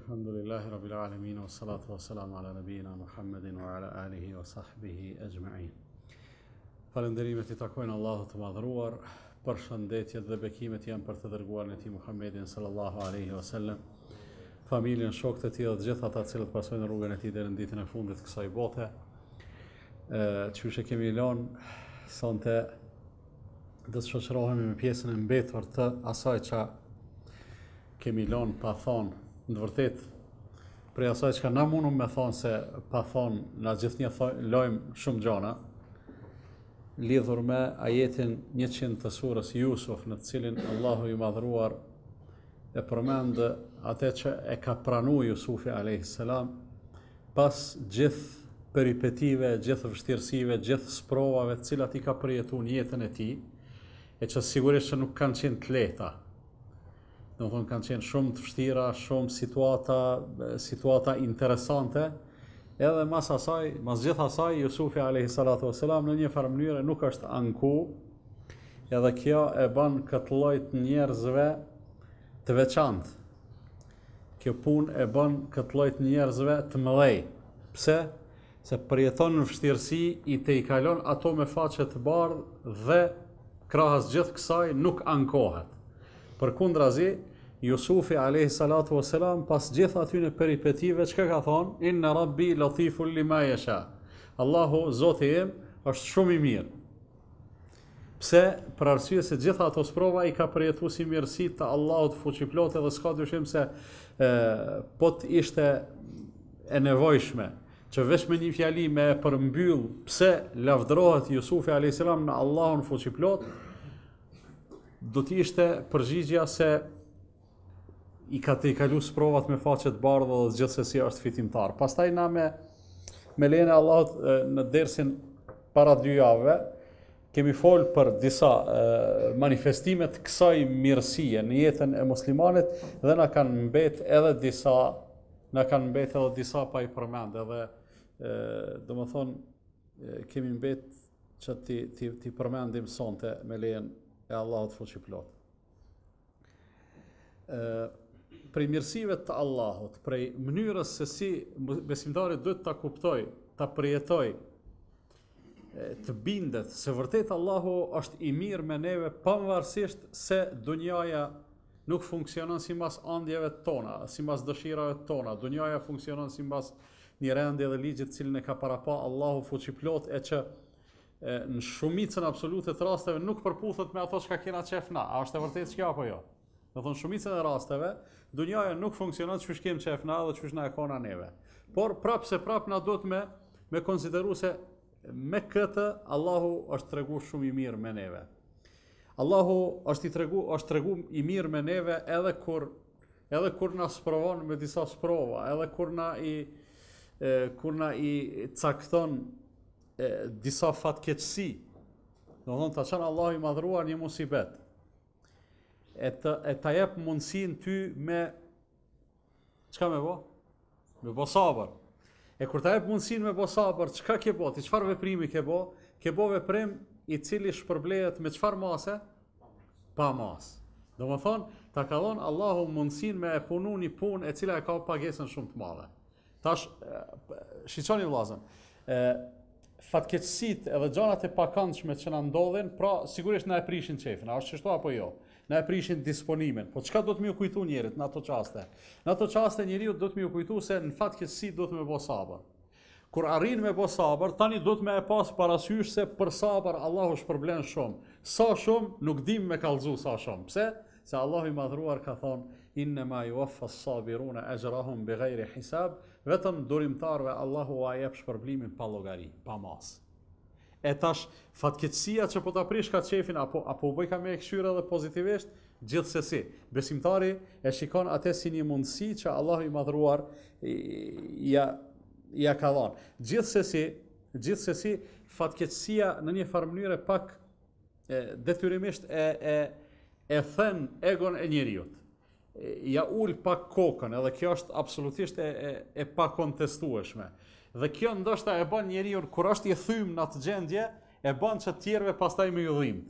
Alhamdulillahi Rabbil Alamin, wa salatu wa salamu ala nabina Muhammedin wa ala alihi wa sahbihi ajma'in. Falënderimet I takojnë Allahut të madhruar, përshëndetjet dhe bekimet janë për të dërguarin e tij Muhammedin sallallahu alaihi wasallam, familjen, shokët e tij dhe të gjithë ata të cilët pasojnë rrugën e tij deri në ditën e fundit të kësaj bote. Qysh e kemi lënë sonte do të shoqërohemi me pjesën e mbetur të asaj që kemi lënë pa thonë. Në vërtet, prej asaj që na mundum me thonë se pa thonë na gjithnjë lojmë shumë gjana, lidhur me ajetin 100 të surës Jusuf, në të cilin Allahu I madhruar e përmend atë që e ka pranuar Jusufi alayhis salam pas gjithë peripetive, gjithë vështirësive, gjithë sprovave të cilat I ka përjetuar në jetën e tij, e që sigurisht që nuk kanë qenë të lehta. Domethënë kanë qenë shumë të vështira, shumë situata interesante, edhe mas gjithë asaj, Jusufi alayhi salatu wassalam në një farë mënyrë nuk është anku, edhe kjo e bën këtë lloj të njerëzve të veçantë. Kjo punë e bën këtë lloj të njerëzve të mëdhej. Pse? Se përjeton në vështirësi, I kalon ato me faqe të bardhë dhe krahas gjithë kësaj nuk ankohet. Përkundrazi, Jusufi alayhi salatu wassalam pas gjithë atyre peripetive çka ka thonë? Inna rabbi latiful lima yasha. Allahu, Zoti im, është shumë I mirë. Pse? Për arsye se gjithë ato sprova I ka përjetuar si mirësi të Allahut fuqiplot, dhe s'ka dyshim se po të ishte e nevojshme që veç me një fjali me përmbyll pse lavdërohet Jusufi alayhis salam në Allahun fuqiplot, do të ishte përgjigjja se I ka të I kalu sprovat me faqe të bardhë dhe gjithsesi është fitimtar. Pastaj na me lejen e Allahut në dersin para 2 javëve kemi folë për disa manifestime të kësaj mirësie në jetën e muslimanit dhe na kanë mbet edhe disa pa I përmend, edhe domethënë kemi mbet që ti përmendim sonte me lejen e Allahut fuqiplot. Prej mirësive të Allahut, prej mënyrës se si besimtari duhet ta kuptoj, ta përjetoj, të bindet se vërtet Allahu është I mirë me neve pavarësisht se dunjaja nuk funksionon sipas andjeve tona, sipas dëshirave tona. Dunjaja funksionon sipas një rendje dhe ligjit të cilin e ka parapa Allahu fuqiplot, e që në shumicën absolute të rasteve nuk përputhet me ato që kena qef na. A është e vërtet që apo jo? Do thonë shumicën e rasteve, dunjaja nuk funksionon çu kem qef na dhe çu na e kona neve. Por prap na duhet me konsideru se me këtë Allahu është tregu shumë I mirë me neve. Allahu është tregu I mirë me neve edhe kur na sprovon me disa sprova, edhe kur na I cakton disa fatkeqësi. Do thonë ta çon Allahu I madhruar një musibet. E ta jep mundësin ty me çka me bë? Me bë sabër. E kur ta jep mundësin me bë sabër, çka ke bë? Ti çfarë veprimi ke bë? Ke bë veprim I cili shpërblehet me çfarë mase? Pa mas. Domethënë, ta ka dhënë Allahu mundësin me e punu një punë e cila e ka pagesën shumë të madhe. Tash shiçoni vllazën. Fatkeqësitë edhe gjanat e pakëndshme që na ndodhin, pra sigurisht na e prishin qefin, a është kështu apo jo? Na e prishin disponimin. Po çka do të më kujtu njerit në ato çaste? Në ato çaste njeriu do të më kujtu se në fatkeqësi do të më bë sabër. Kur arrin me bë sabër, tani do të më e pas parasysh se për sabër Allahu shpërblen shumë. Sa shumë nuk dim me kallëzu sa shumë. Pse? Se Allahu I madhruar ka thonë innema yuwaffa as-sabiruna ajrahum bighayri hisab, vetëm durimtarve Allahu a jep shpërblimin pa llogari, pa mas. E tash fatkeqësia që po ta prish ka qefin apo bëj ka me këshyre dhe pozitivisht, gjithsesi besimtari e shikon atë si një mundësi që Allahu I madhruar ja ka dhënë. Gjithsesi fatkeqësia në një farë mënyrë pak detyrimisht e thën egon e njeriut. Ja ul pak kokën, edhe kjo është absolutisht e pakontestueshme. Dhe kjo ndoshta e bën njeriu kur është I thym në atë gjendje, e bën që të tjerëve pastaj më ju dhimbë.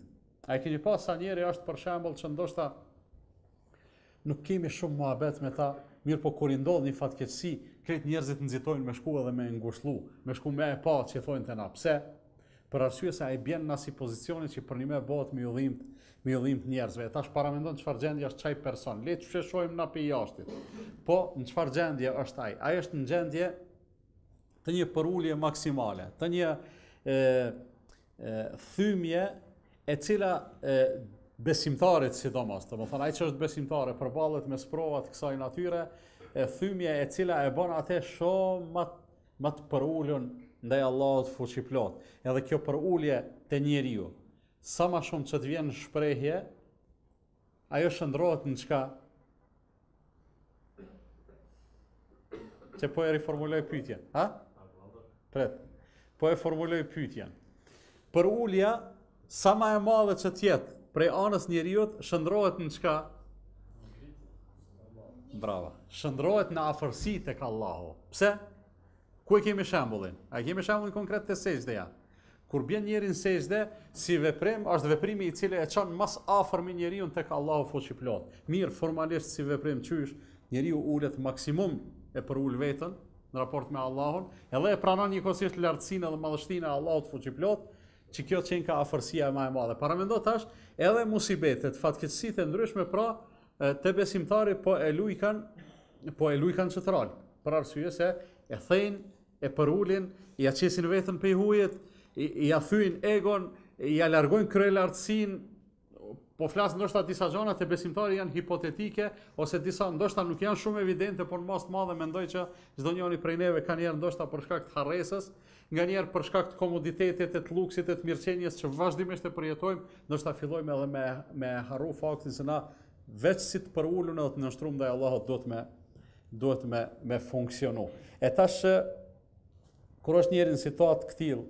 A e keni pas sa njeri është për shembull që ndoshta nuk kemi shumë muhabet me ta, Mirë po kur i ndodh një fatkeqësi, krejt njerëzit nxitojnë me shku edhe me ngushëllu, me shku me e pa që thonë te na. Pse? Për arsye se ai bjen në asnjë pozicioni që për një më bëhet me udhim të njerëzve. Tash paramendon çfarë gjendje është çaj person. Le të sheshojmë na pe jashtë. Po në çfarë gjendje është ai? Ai është në gjendje të një përulje maksimale, të një thymje e cila besimtarit sidomos, domethënë ai që është besimtare përballet me sprova të kësaj natyre, thymje e cila e bën atë shumë më të përulur ndaj Allahut fuqiplot. Edhe kjo përulje te njeriu, sa më shumë që të vjen në shprehje, ajo shndrohet në çka? Që po e riformuloj pyetjen, ha? Pret. Po e formuloj pyetjen. Përulja sa më e madhe që të jetë prej anës njeriut, shndrohet në çka? Brava. Shndrohet në afërsi tek Allahu. Pse? Ku e kemi shembullin? A kemi shembullin konkret te sejdja? Kur bjen njeri në sejdë, si veprim, është veprimi i cili e çon mas afër me njeriu tek Allahu fuqiplot. Mirë, formalisht si veprim qysh, njeriu ulet maksimum e përul veten në raport me Allahun, edhe e pranon njëkohësisht lartësinë dhe madhështinë e Allahut fuqiplot, që kjo qenë ka afërsia më e madhe. Paramendo tash, edhe musibetet, fatkeqësitë e ndryshme pra te besimtari po e lujkan çetral, për arsye se e thejnë, e përulin, ja qesin veten pe hujet, ja thyen egon, ja largojnë kryelartësinë. Po flas ndoshta disa gjëra te besimtari janë hipotetike ose disa ndoshta nuk janë shumë evidente, por në mas të madhe mendoj që çdo njëri prej neve ka njerë ndoshta për shkak të harresës, nganjëherë për shkak të komoditetit, të luksit, të mirëqenies që vazhdimisht e përjetojmë, ndoshta fillojmë edhe me harru faktin se na veç si të përulur edhe të nështruar ndaj Allahut duhet me funksionu. E tash kur është njëri në situatë këtill,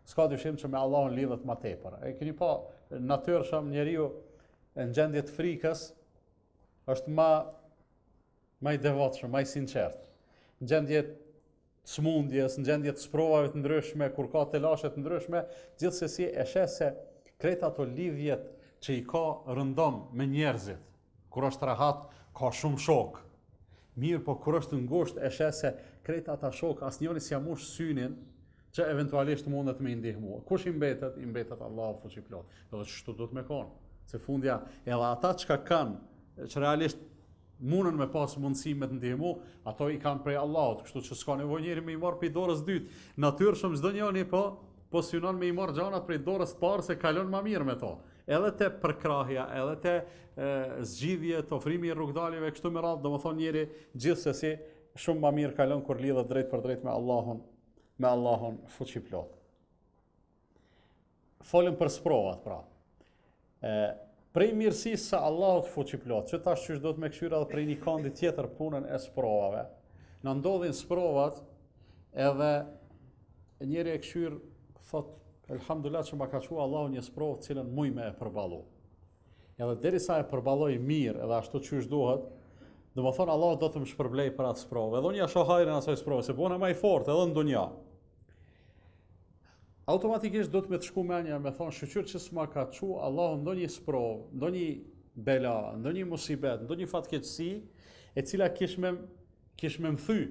s'ka dyshim që me Allahun lidhet më tepër. E keni pa natyrshëm njeriu në gjendje të frikës është më i devotshëm, më i sinqert. Në gjendje të smundjes, në gjendje të sprovave të ndryshme, kur ka telashe të ndryshme, gjithsesi e sheh se krejt ato lidhjet që i ka rëndom me njerëzit, kur është rahat, ka shumë shok. Mirë, po kur është ngusht, e sheh se krejt ata shok, asnjëri s'ia mush synin që eventualisht mundet me ndihmu. Kush i mbetet? I mbetet Allahu fuqiplot. Edhe çështu duhet me kon. Se fundja edhe ata çka kanë, që realisht mundën me pas mundësi me të ndihmu, ato i kanë prej Allahut, kështu që s'ka nevojë njëri me i marr prej dorës dytë. Natyrshëm çdo njeri po synon me i marr gjanat prej dorës parë se kalon më mirë me to. Edhe te përkrahja, edhe te zgjidhjet, ofrimi i rrugdalëve kështu me radhë, domethënë njëri gjithsesi shumë më mirë kalon kur lidhet drejt për drejt me Allahun fuqiplot. Folëm për sprovat pra. Prej mirësisë së Allahut fuqiplot, që tash qysh do të me këshyra edhe prej një kandi tjetër punën e sprovave. Në ndodhin sprovat edhe njëri e këshyr thot, elhamdulillah që ma ka qua Allahu një sprovë cilën muj me e përballu. Edhe derisa e përballoj mirë edhe ashtu qysh duhet, do më thonë Allahu do të më shpërblej për atë sprovë. Edhe unë ja shoh hajrin asaj sprove, se bona më i fortë edhe në dunja. Automatikisht do të me të shku menja me thonë shqyr që s'ma ka qua Allahu ndonjë sprovë, ndonjë bela, ndonjë musibet, ndonjë fatkeqësi, e cila kish me më thy.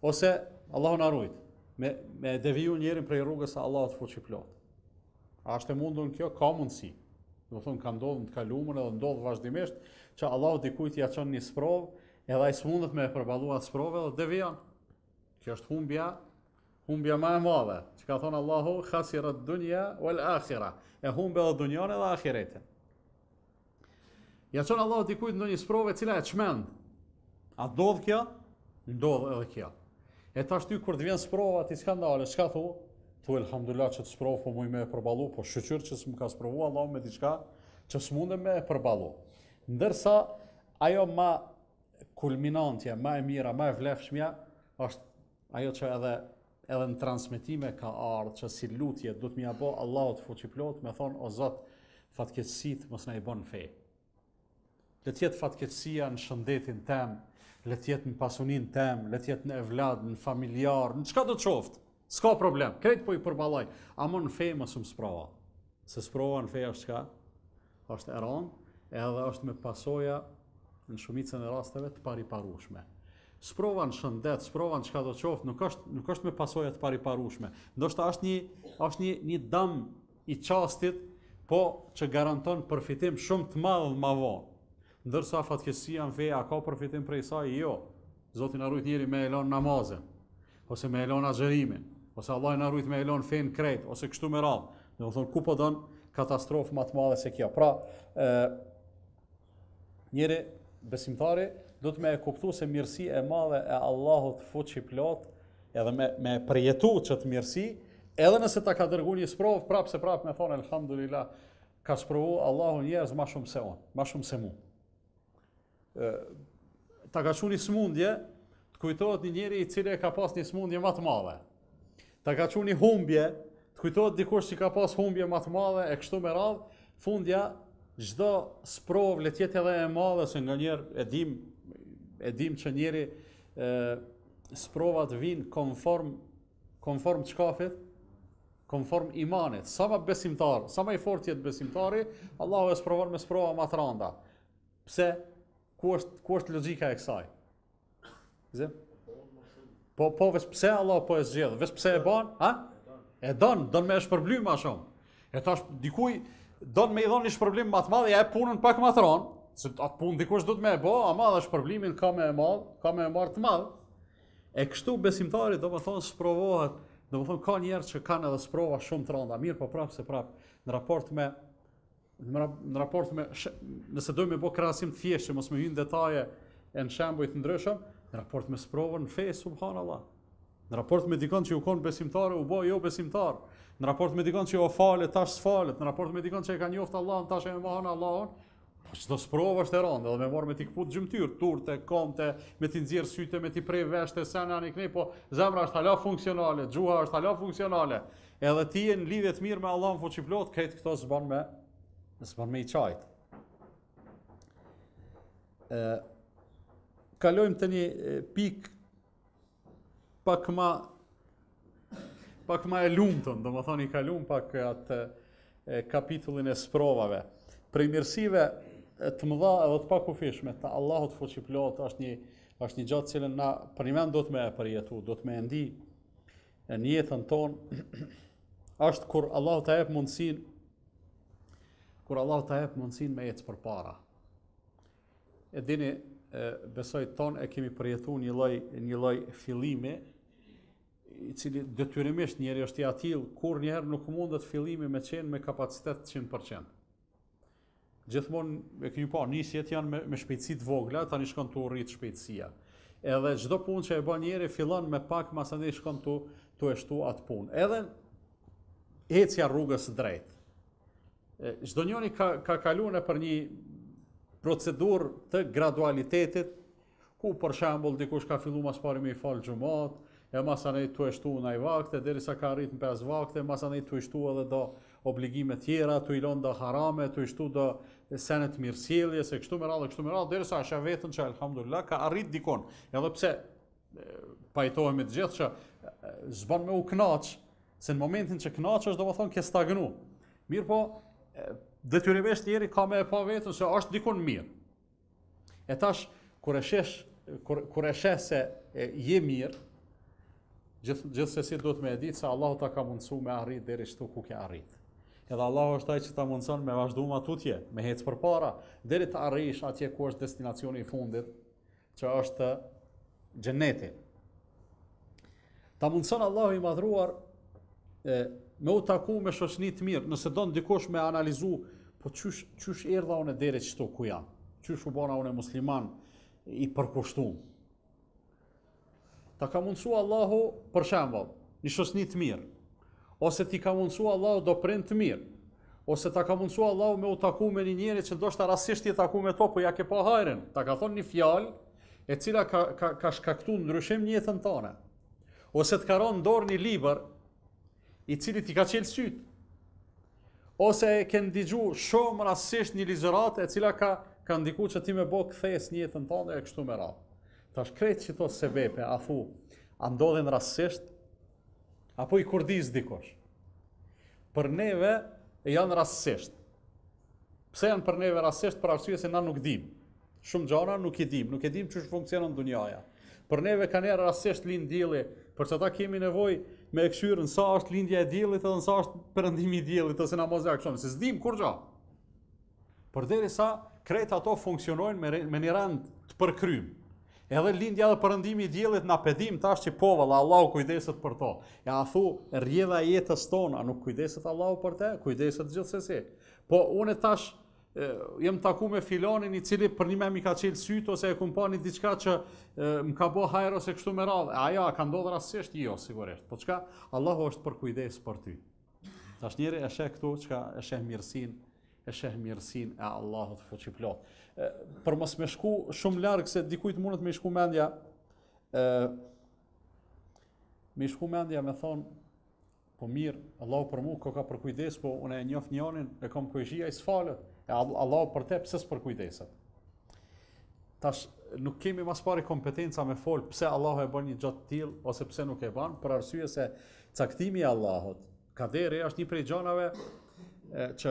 Ose Allahu na ruajt, me deviju njerin prej rrugës së Allahut fuqiplot. A është e mundur kjo? Ka mundësi. Do thonë ka ndodhur në të kaluamën edhe ndodh vazhdimisht që Allahu dikujt ja çon një sprovë, edhe ai s'mundet me e përballu atë sprovë dhe devijon. Kjo është humbja më e madhe. Që ka thonë Allahu khasira ad-dunya wal akhirah. E humbe edhe dunjan edhe ahiretin. Ja çon Allahu dikujt ndonjë sprovë e cila e çmend. A ndodh kjo? Ndodh edhe kjo. E tash ty kur të vjen sprova ti s'ka ndalë, çka thu? Thu elhamdulillah që të sprovë po muj me e përballu, po shqyr që s'm ka sprovu Allahu me diçka që s'mundem me e përballu. Ndërsa ajo më kulminantja, më e mira, më e vlefshmja është ajo që edhe në transmetime ka ardhur që si lutje do të më apo Allahut fuqiplot me thon o Zot fatkeqësitë mos na i bën fe. Le të jetë fatkeqësia në shëndetin tem, le të jetë në pasuninë tem, le të jetë në evlad, në familjar, në çka do të qoftë. S'ka problem, krejt po i përballoj, ama në fe mos më sprova. Se sprova në fe është çka? Është e rëndë, edhe është me pasoja në shumicën e rasteve të pariparueshme. Sprova në shëndet, sprova në çka do qoftë, nuk është me pasoja të pariparueshme. Ndoshta është një dëm i çastit, po që garanton përfitim shumë të madh më vonë. Ndërsa fatkeqësia në fe a ka përfitim prej saj? Jo. Zoti na rujt njëri me elon namazin, ose me elon agjërimin, ose Allah na rujt me elon fen krejt, ose kështu me radhë. Do të thonë ku po don katastrofë më të madhe se kjo. Pra, njëri besimtari do të me e kuptu se mirësi e madhe e Allahut fuqi plot, edhe me përjetu që të mirësi, edhe nëse ta ka dërgu një sprovë, prapë me thonë, elhamdulillah, ka sprovu Allahu njerëz ma shumë se unë, ma shumë se mu. Ta ka qu një smundje, të kujtohet një njeri i cili ka pas një smundje ma të madhe. Ta ka qu një humbje, të kujtohet dikush që ka pas humbje ma të madhe, e kështu me radhë, fundja, çdo sprovë le të jetë edhe e madhe, se nga njerë e dim që njeri sprovat vinë konform çkafit, konform imanit. Sa më besimtar, sa më i fortë jetë besimtari, Allahu e sprovon me sprova më të rënda. Pse? Ku është logjika e kësaj? Po veç pse Allah po e zgjedh, veç pse e bën, ha? E don me shpërbly më shumë. E tash dikuj don me i dhon një shpërblim më të madh, ja e punën pak më të rënd, se atë punë dikush do të më e bë, ama edhe shpërblimin ka më e madh, ka më e marr të madh. E kështu besimtari do të thonë sprovohet, do të thonë ka njerëz që kanë edhe sprova shumë të rënda, mirë po prapë në raport me nëse dojmë me bë krahasim të thjeshtë, mos me hyn detaje e në shembuj të ndryshëm, në raport me sprovën në fe, subhanallah. Në raport me dikon që u kon besimtar, u bë jo besimtar. Në raport me dikon që u falet, tash s'falet. Në raport me dikon që e ka njoft Allahun, tash e mohon Allahun. Po çdo sprovë është e rëndë, edhe me marr me ti kput gjymtyr, turte, komte, me ti nxjerr syte, me ti prej veshte, sana në kënej, po zemra është hala funksionale, gjuha është hala funksionale. Edhe ti je në lidhje të mirë me Allahun fuqiplot, këtë këto s'bën me i qajt. Kalojmë të një pik pak ma e lumtën, do më thoni kalum pak atë kapitullin e sprovave. Prej mirësive të mëdha edhe të pakufishme të Allahut fuqiplot është një gjatë cilën na për një mend do të me e përjetu, do të me ndi në jetën tonë, është kur Allahu ta jep mundësin me jetë përpara. E dini, besoj tonë e kemi përjetu një lloj fillimi, i cili detyrimisht njeri është i atill, kur njerë nuk mundet fillimi me qenë me kapacitet 100%. Gjithmonë e kemi pa, nisjet janë me shpejtësi të vogla, tani shkon të rrit shpejtësia. Edhe çdo punë që e bën njeri fillon me pak, masandej shkon të e shtu atë punë. Edhe ecja rrugës së drejtë. Çdo njeri ka kaluar për një procedurë të gradualitetit, ku për shembull dikush ka filluar mas pari me i fal xhumat, e masanej tu e shtu ndaj vakte, derisa ka arrit në 5 vakte, masanej tu e shtu edhe do obligime tjera, tu i lon do harame, tu i shtu do senet mirësjellje, se kështu me radhë, derisa asha vetën që elhamdulillah ka arrit dikon. Edhe pse pajtohemi të gjithë që zban me u knaq, se në momentin që knaqesh do më thonë ke stagnu. Mirë po, detyrimisht njeri ka me e pa vetën se është dikon mirë. E tash, kur e sheh se je mirë, gjithsesi duhet me e ditë se Allahu ta ka mundësu me arrit deri shtu ku ke arrit. Edhe Allahu është ai që ta mundson me vazhdu më tutje, me hec përpara, deri të arrish atje ku është destinacioni i fundit, që është xheneti. Ta mundson Allahu i madhruar me u taku me shoqni të mirë, nëse don dikush me analizu, po çysh erdha unë deri këtu ku jam? Çysh u bona unë musliman i përkushtuar? Ta ka mundësu Allahu, për shembull, një shoqni të mirë, ose ti ka mundësu Allahu do prind të mirë, ose ta ka mundësu Allahu me u taku me një njeri që ndoshta rastësisht i taku me to, po ja ke pa hajrin, ta ka thonë një fjalë e cila ka shkaktuar ndryshim në jetën tënde, ose të ka rënë dorë një libër i cili ti ka qelë syt, ose e ke ndigju shumë rastësisht një ligjëratë e cila ka ndikuar që ti me bë kthes në jetën tënde e kështu me radhë. Tash krejt që to sebepe, a ndodhin rastësisht, apo i kurdiz dikush. Për neve janë rastësisht. Pse janë për neve rastësisht? Për arsye se na nuk dim. Shumë gjana nuk e dim çu funksionon dunjaja. Për neve kanë erë rastësisht lind dielli, për çata kemi nevojë me e këshyrën sa është lindja e diellit edhe sa është perëndimi i diellit ose namazi akşam, se s'dim kur gjë. Përderisa krejt ato funksionojnë me një rend të përkrym. Edhe lindja dhe perëndimi i diellit na pedim tash që po valla Allahu kujdeset për to. Ja thu rrjedha e jetës tona, nuk kujdeset Allahu për te, kujdeset gjithsesi. Po unë tash jem taku me filanin i cili për një mi ka qelë sytë ose e kumpani diçka që më ka bo hajër ose kështu me radhë. Aja, ka ndodhë rastësisht? Jo, sigurisht. Po çka? Allahu është për kujdes për ty. Tash njeri e sheh këtu, çka e sheh mirësinë e Allahut fuqiplot. Për mos me shku shumë larg se dikujt mundet me shku mendja, me thonë, po mirë, Allahu për mu ka për kujdes, po unë e njoh njërin, e kam kujshia i s'falet. Allahu për te pse s'për kujdeset. Tash nuk kemi mas pari kompetenca me fol pse Allahu e bën një gjë të tillë ose pse nuk e bën, për arsye se caktimi i Allahut, kaderi është një prej gjanave që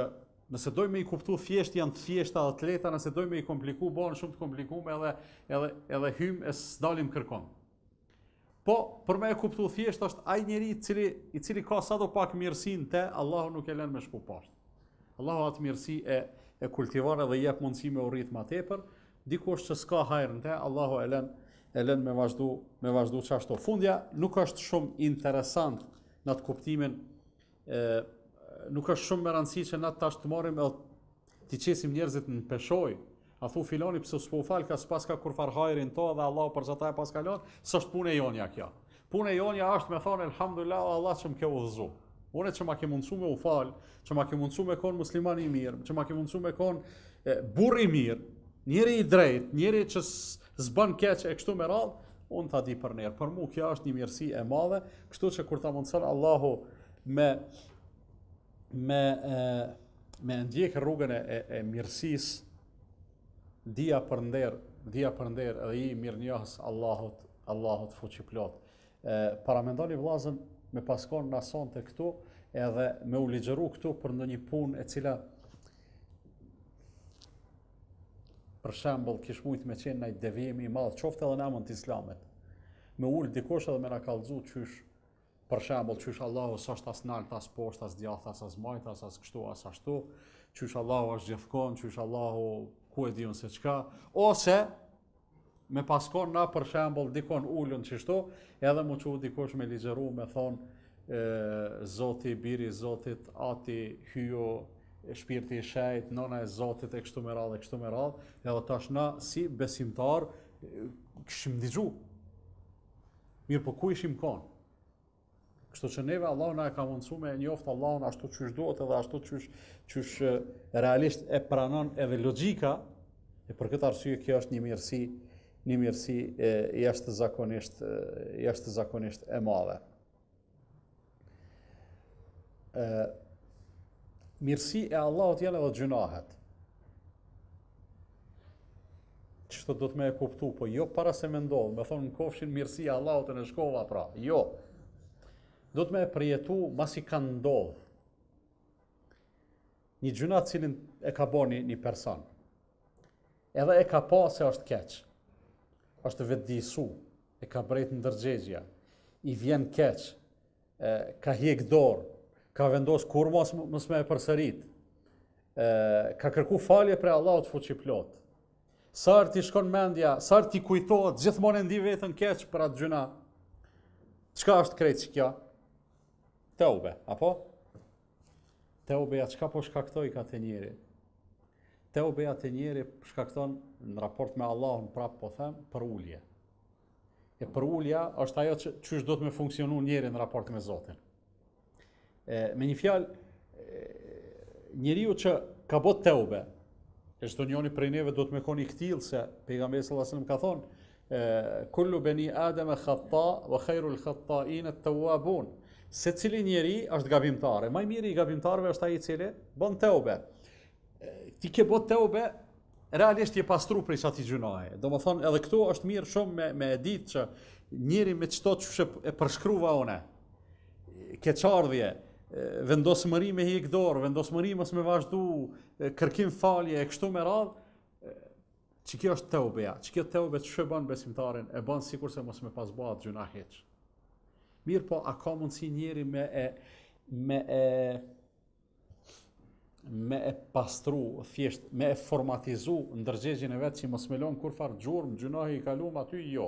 nëse dojmë i kuptu thjesht janë të thjeshta dhe të lehta, nëse dojmë i kompliku bën shumë të komplikuar edhe hym e s'dalim kërkon. Po, për me e kuptu thjesht është ai njeri i cili ka sado pak mirësinë te, Allahu nuk e lën me shku poshtë. Allahu atë mirësi e kultivar edhe jep mundësi me urrit ma tepër, dikush që s'ka hajrën te, Allahu e lën me vazhdu çashtu. Fundja nuk është shumë interesant në atë kuptimin, nuk është shumë me rëndësi që na tash të marrim edhe t'i qesim njerëzit në peshoj. A thu filoni pse s'po fal ka s'pas ka kur far hajrin to dhe Allahu për çata e pas kalon, s'është punë e jonja kjo. Punë e jonja është me thonë elhamdulillah Allah që më ke udhëzu. Unë që ma ke mundësu me u falë, që ma ke mundësu me konë musliman i mirë, që ma ke mundësu me konë burr i mirë, njeri i drejt, njeri që s'bën keq e kështu me radhë, unë ta di për nerë. Për mu kjo është një mirësi e madhe, kështu që kur ta mundëson Allahu me ndjek rrugën e mirësisë, dia për nder edhe i mirë njohës Allahut fuqiplot. Paramendoni vllazën me paskon në ason të këtu, edhe me u ligjeru këtu për ndonjë punë e cila, për shembull, kish mujt me qenë ndaj devijimi i madh, qoftë edhe në emën të Islamit. Me ul dikush edhe me na kallëzu qysh, për shembull, qysh Allahu s'është as nalt, as poshtë, as djathtë, as majt, as kështu, as ashtu, qysh Allahu është gjithkohën, qysh Allahu ku e diun se çka, ose me paskon na për shembull dikon ulën çështu, edhe më çu dikush me ligjeru me thon Zoti, biri i Zotit, ati hyo, shpirti i shejt, nona e Zotit e kështu me radhë, edhe tash na si besimtar kishim dëgju. Mirë, po ku ishim kon? Kështu që neve Allah na e ka mundësu me njoftë Allahun ashtu qysh duhet edhe ashtu qysh realisht e pranon edhe logjika, e për këtë arsye kjo është një mirësi jashtëzakonisht e madhe. Mirësi e Allahut janë edhe gjunahet. Çto do të më e kuptu, po jo para se më ndodh, me thonë në kofshin mirësia e Allahut në shkova pra. Jo. Do të më e përjetu masi ka ndodh. Një gjuna cilin e ka bërë një person. Edhe e ka pa se është keq. Është vetëdijsu, e ka brejt në ndërgjegja, i vjen keq, ka hjek dorë, ka vendos kur mos me e përsërit, ka kërku falje për Allahut fuqiplot. Sa ti shkon mendja, sa ti kujtohet, gjithmonë e ndi vetën keq për atë gjuna. Çka është krejt që kjo? Teube, apo? Teubeja çka po shkaktoi ka te njeri? Teubeja te njeri shkakton në raport me Allahun, prap po them, për ulje. E për ulja është ajo që çysh do të me funksionu njeri në raport me Zotin. Me një fjalë, njeriu që ka bot teube, e çdo njoni prej neve do të me koni këtill se pejgamberi sallallahu alajhi wasallam ka thonë kullu bani adam khata wa khairul khata'in at-tawwabun. Secili njeri është gabimtar, më i miri i gabimtarëve është ai i cili bën teube. Ti ke bot teube, realisht je pastru prej çati gjunaje. Domethënë edhe këtu është mirë shumë me e ditë që njeri me çto që e përshkruva one. Keqardhje, vendosmëri me hiq dorë, vendosmëri mos me vazhdu, kërkim falje e kështu me radhë, që kjo është teubeja, që kjo teube që bën besimtarin, e bën sikur se mos me pas bëhat gjuna hiç. Mirë po, a ka mundësi njeri me e pastru, thjesht, me e formatizu ndërgjegjjen e vetë që mos me lon kur farë gjurmë, gjunahi i kalum aty, jo.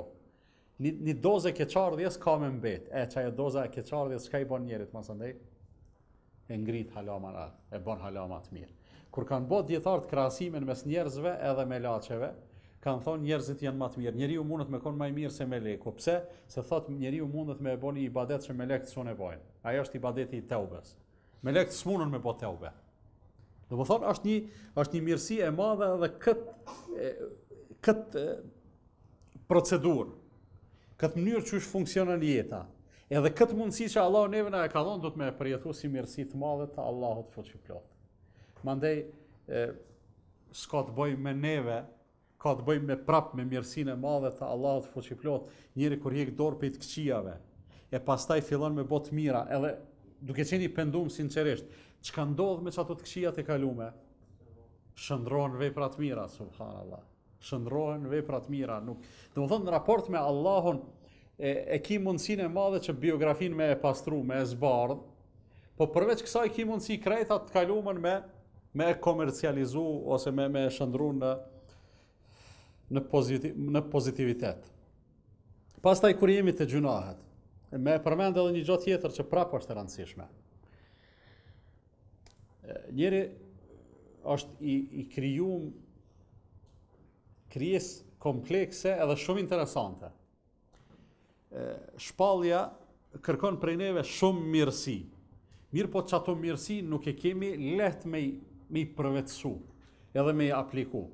Një dozë e keqardhjes ka me mbet. Çaja doza e keqardhjes çka i bën njerit më së ndej? E ngrit halaman atë, e bën halama të mirë. Kur kanë bërë dietarët krahasimin mes njerëzve edhe me laçeve, kanë thonë njerëzit janë më të mirë. Njeriu mundet me kon më i mirë se meleku. Pse? Se thotë njeriu mundet me e bëni ibadet që melekët s'u bojnë. Ajo është ibadeti i teubes. Melekët s'munën me bë teube. Do të thonë është një mirësi e madhe edhe këtë procedurë, këtë mënyrë që është funksionon jeta. Edhe këtë mundësi që Allahu neve na e ka dhënë do të më përjetu si mirësi të madhe të Allahut fuqiplot. Mandej s'ka të bëjë me neve, ka të bëjë me mirësinë e madhe të Allahut fuqiplot. Njëri kur hjek dorë prej të këqijave, e pastaj fillon me bot mira, edhe duke qenë i pendum sinqerisht, çka ndodh me çato të këqijat e kalume? Shndrohen vepra të mira, subhanallah. Shndrohen vepra të mira, nuk, domethënë në raport me Allahun e ki mundësinë e madhe që biografinë me e pastru, me e zbardh, po përveç kësaj ki mundësi krejta të kalumen me e komercializu ose me e shndru në pozitivitet. Pastaj kur jemi të gjunahet, me përmend edhe një gjë tjetër që prapë është e rëndësishme. Njeri është i krijuar krijesë komplekse edhe shumë interesante. Shpallja kërkon prej neve shumë mirësi. Mirë po që ato mirësi nuk e kemi lehtë me i përvetësu edhe me i apliku.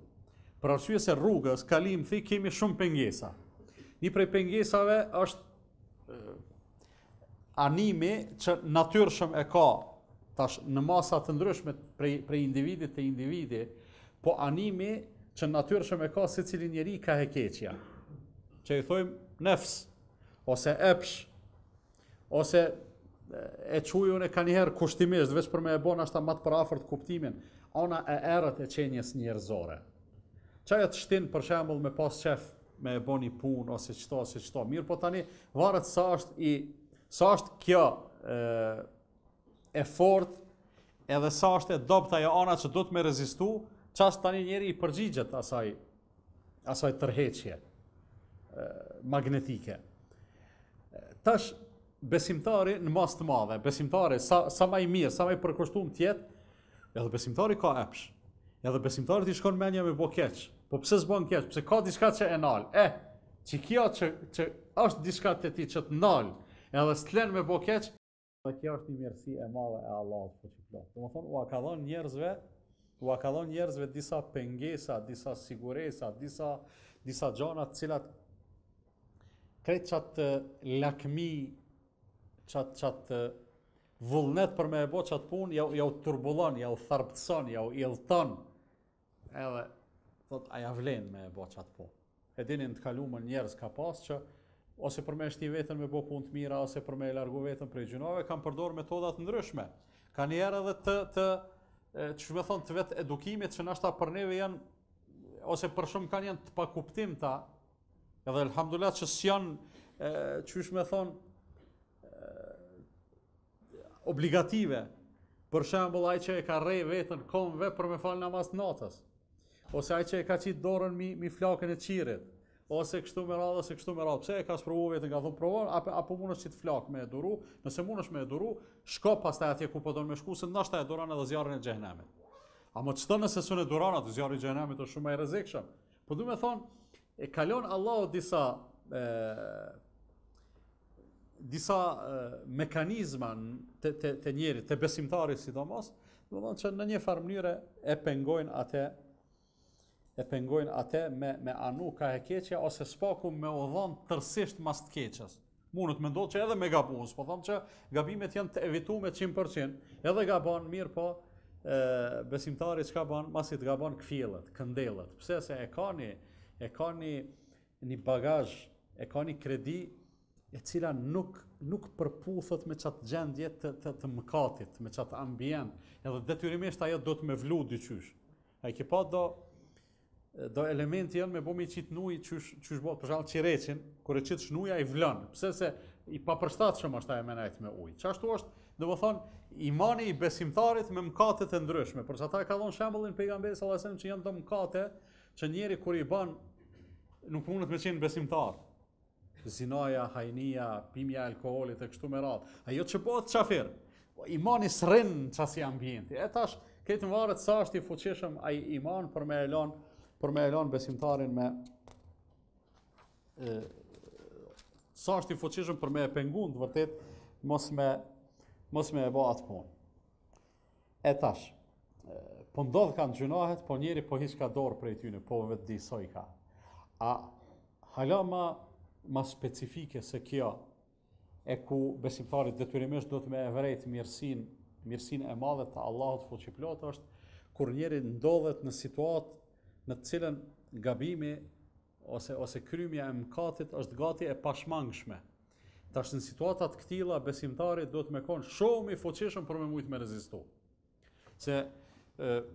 Për arsye se rrugës, kalim thi, kemi shumë pengesa. Një prej pengesave është animi që natyrshëm e ka tash në masa të ndryshme prej individit të individi, po animi që natyrshëm e ka secili njeri ka e keqja. Që i thojmë nefs, ose epsh, ose e qujon e ka njëherë kushtimisht, veç për me e bon ashta matë për afërt kuptimin, ana e erët e qenjes njerëzore. Qaja të shtin për shembull me pas qef me e bo një punë ose qëto. Mirë po tani varet sa është kjo effort edhe sa është e dobët ajo ana që do të me rezistu, qas tani njeri i përgjigjet asaj tërheqje magnetike. Tash besimtari në mas të madhe, besimtari sa ma i mirë, sa ma i përkushtum tjetë, edhe besimtari ka epsh, edhe besimtari t'i shkon menja me bo keq, po pse s'bon keq, pse ka diçka që e nal, që kjo që është diçka të ti që t'nal, edhe s'tlen me bo keq, dhe kjo është një mirësi e madhe e Allahut fuqiplot. Do të thonë, u ka dhënë njerëzve disa pengesa, disa siguresa, disa gjona të cilat krejt qatë lakmi, qatë vullnet për me e bo qatë pun, ja u turbulon, ja u tharpëtson, ja u ilton, edhe thot, aja vlen me e bo qatë pun. E dinin të kalumën njerëz ka pas që ose për me shti vetën me bo pun të mira, ose për me e largu vetën prej gjunave, kam përdor metodat ndryshme. Ka njerë edhe që me thonë të vetë edukimit që nashta për neve janë, ose për shumë kanë janë të pakuptim ta, edhe elhamdullat që s'janë, që me thonë, obligative. Për shembull, ai që e ka rrej vetën konve për me falë namaz natës, ose ai që e ka qitë dorën mi flakën e qirit, ose kështu me radhë, ose kështu me radhë. Pse e ka sprovu vetën, ka thonë provon, apo mund është që të flakë me e duru, nëse mund është me e duru, shko pastaj atje ku po don me shku, se ndoshta e duron edhe zjarrin e xhenemit. Ama çdo nëse sun e duron atë zjarri i xhenemit është shumë i rrezikshëm. Po du me thonë, e kalon Allahu disa mekanizma të njerit, të besimtarit sidomos, do të thonë që në një farë mënyre e pengojnë atë me anu ka e keqja, ose s'paku me u dhënë tërësisht mas të keqës. Mundet me ndodhë që edhe me gabuz, po thonë që gabimet janë të evitume 100%, edhe gabon mirë, po besimtari çka bën, masi të gabon këfillet, këndellet. Pse se e ka një bagazh, e ka një kredi e cila nuk përputhet me qatë gjendje të mëkatit, me qatë ambient, edhe detyrimisht ajo do të me vlu dyqysh. Ai ki pa do do elementi janë me bëmi qitë nuj qysh bëhet për shembull qireçin, kur e qit shnuja i vlon, pse se i papërshtatshëm është ajo menajt me ujë. Çashtu është, domethënë imani i besimtarit me mëkate të ndryshme. Për sa ata ka dhënë shembullin pejgamberi sallallahu alajhi wasallam që janë do mëkate që njeri kur i bën nuk mundet me qenë besimtar. Zinaja, hajnia, pimja e alkoolit e kështu me radhë. Ajo që bëhet qafir, imani s'rrin çasi ambienti. E tash këtë varet sa është i fuqishëm ai iman për me elon besimtarin me sa është i fuqishëm për me e pengun të vërtet mos me e bë atë punë. E tash, po ndodh kanë gjunahet, po njeri po hiq ka dorë prej tyne, po vetë di sa i ka. A hala ma specifike se kjo e ku besimtarit detyrimisht do të me e vrejt mirësinë e madhe të Allahut fuqiplot është kur njeri ndodhet në situatë në të cilën gabimi ose krymja e mëkatit është gati e pashmangshme. Tash në situatat këtilla besimtari do të me konë shumë i fuqishëm për me mujt me rezistu. Se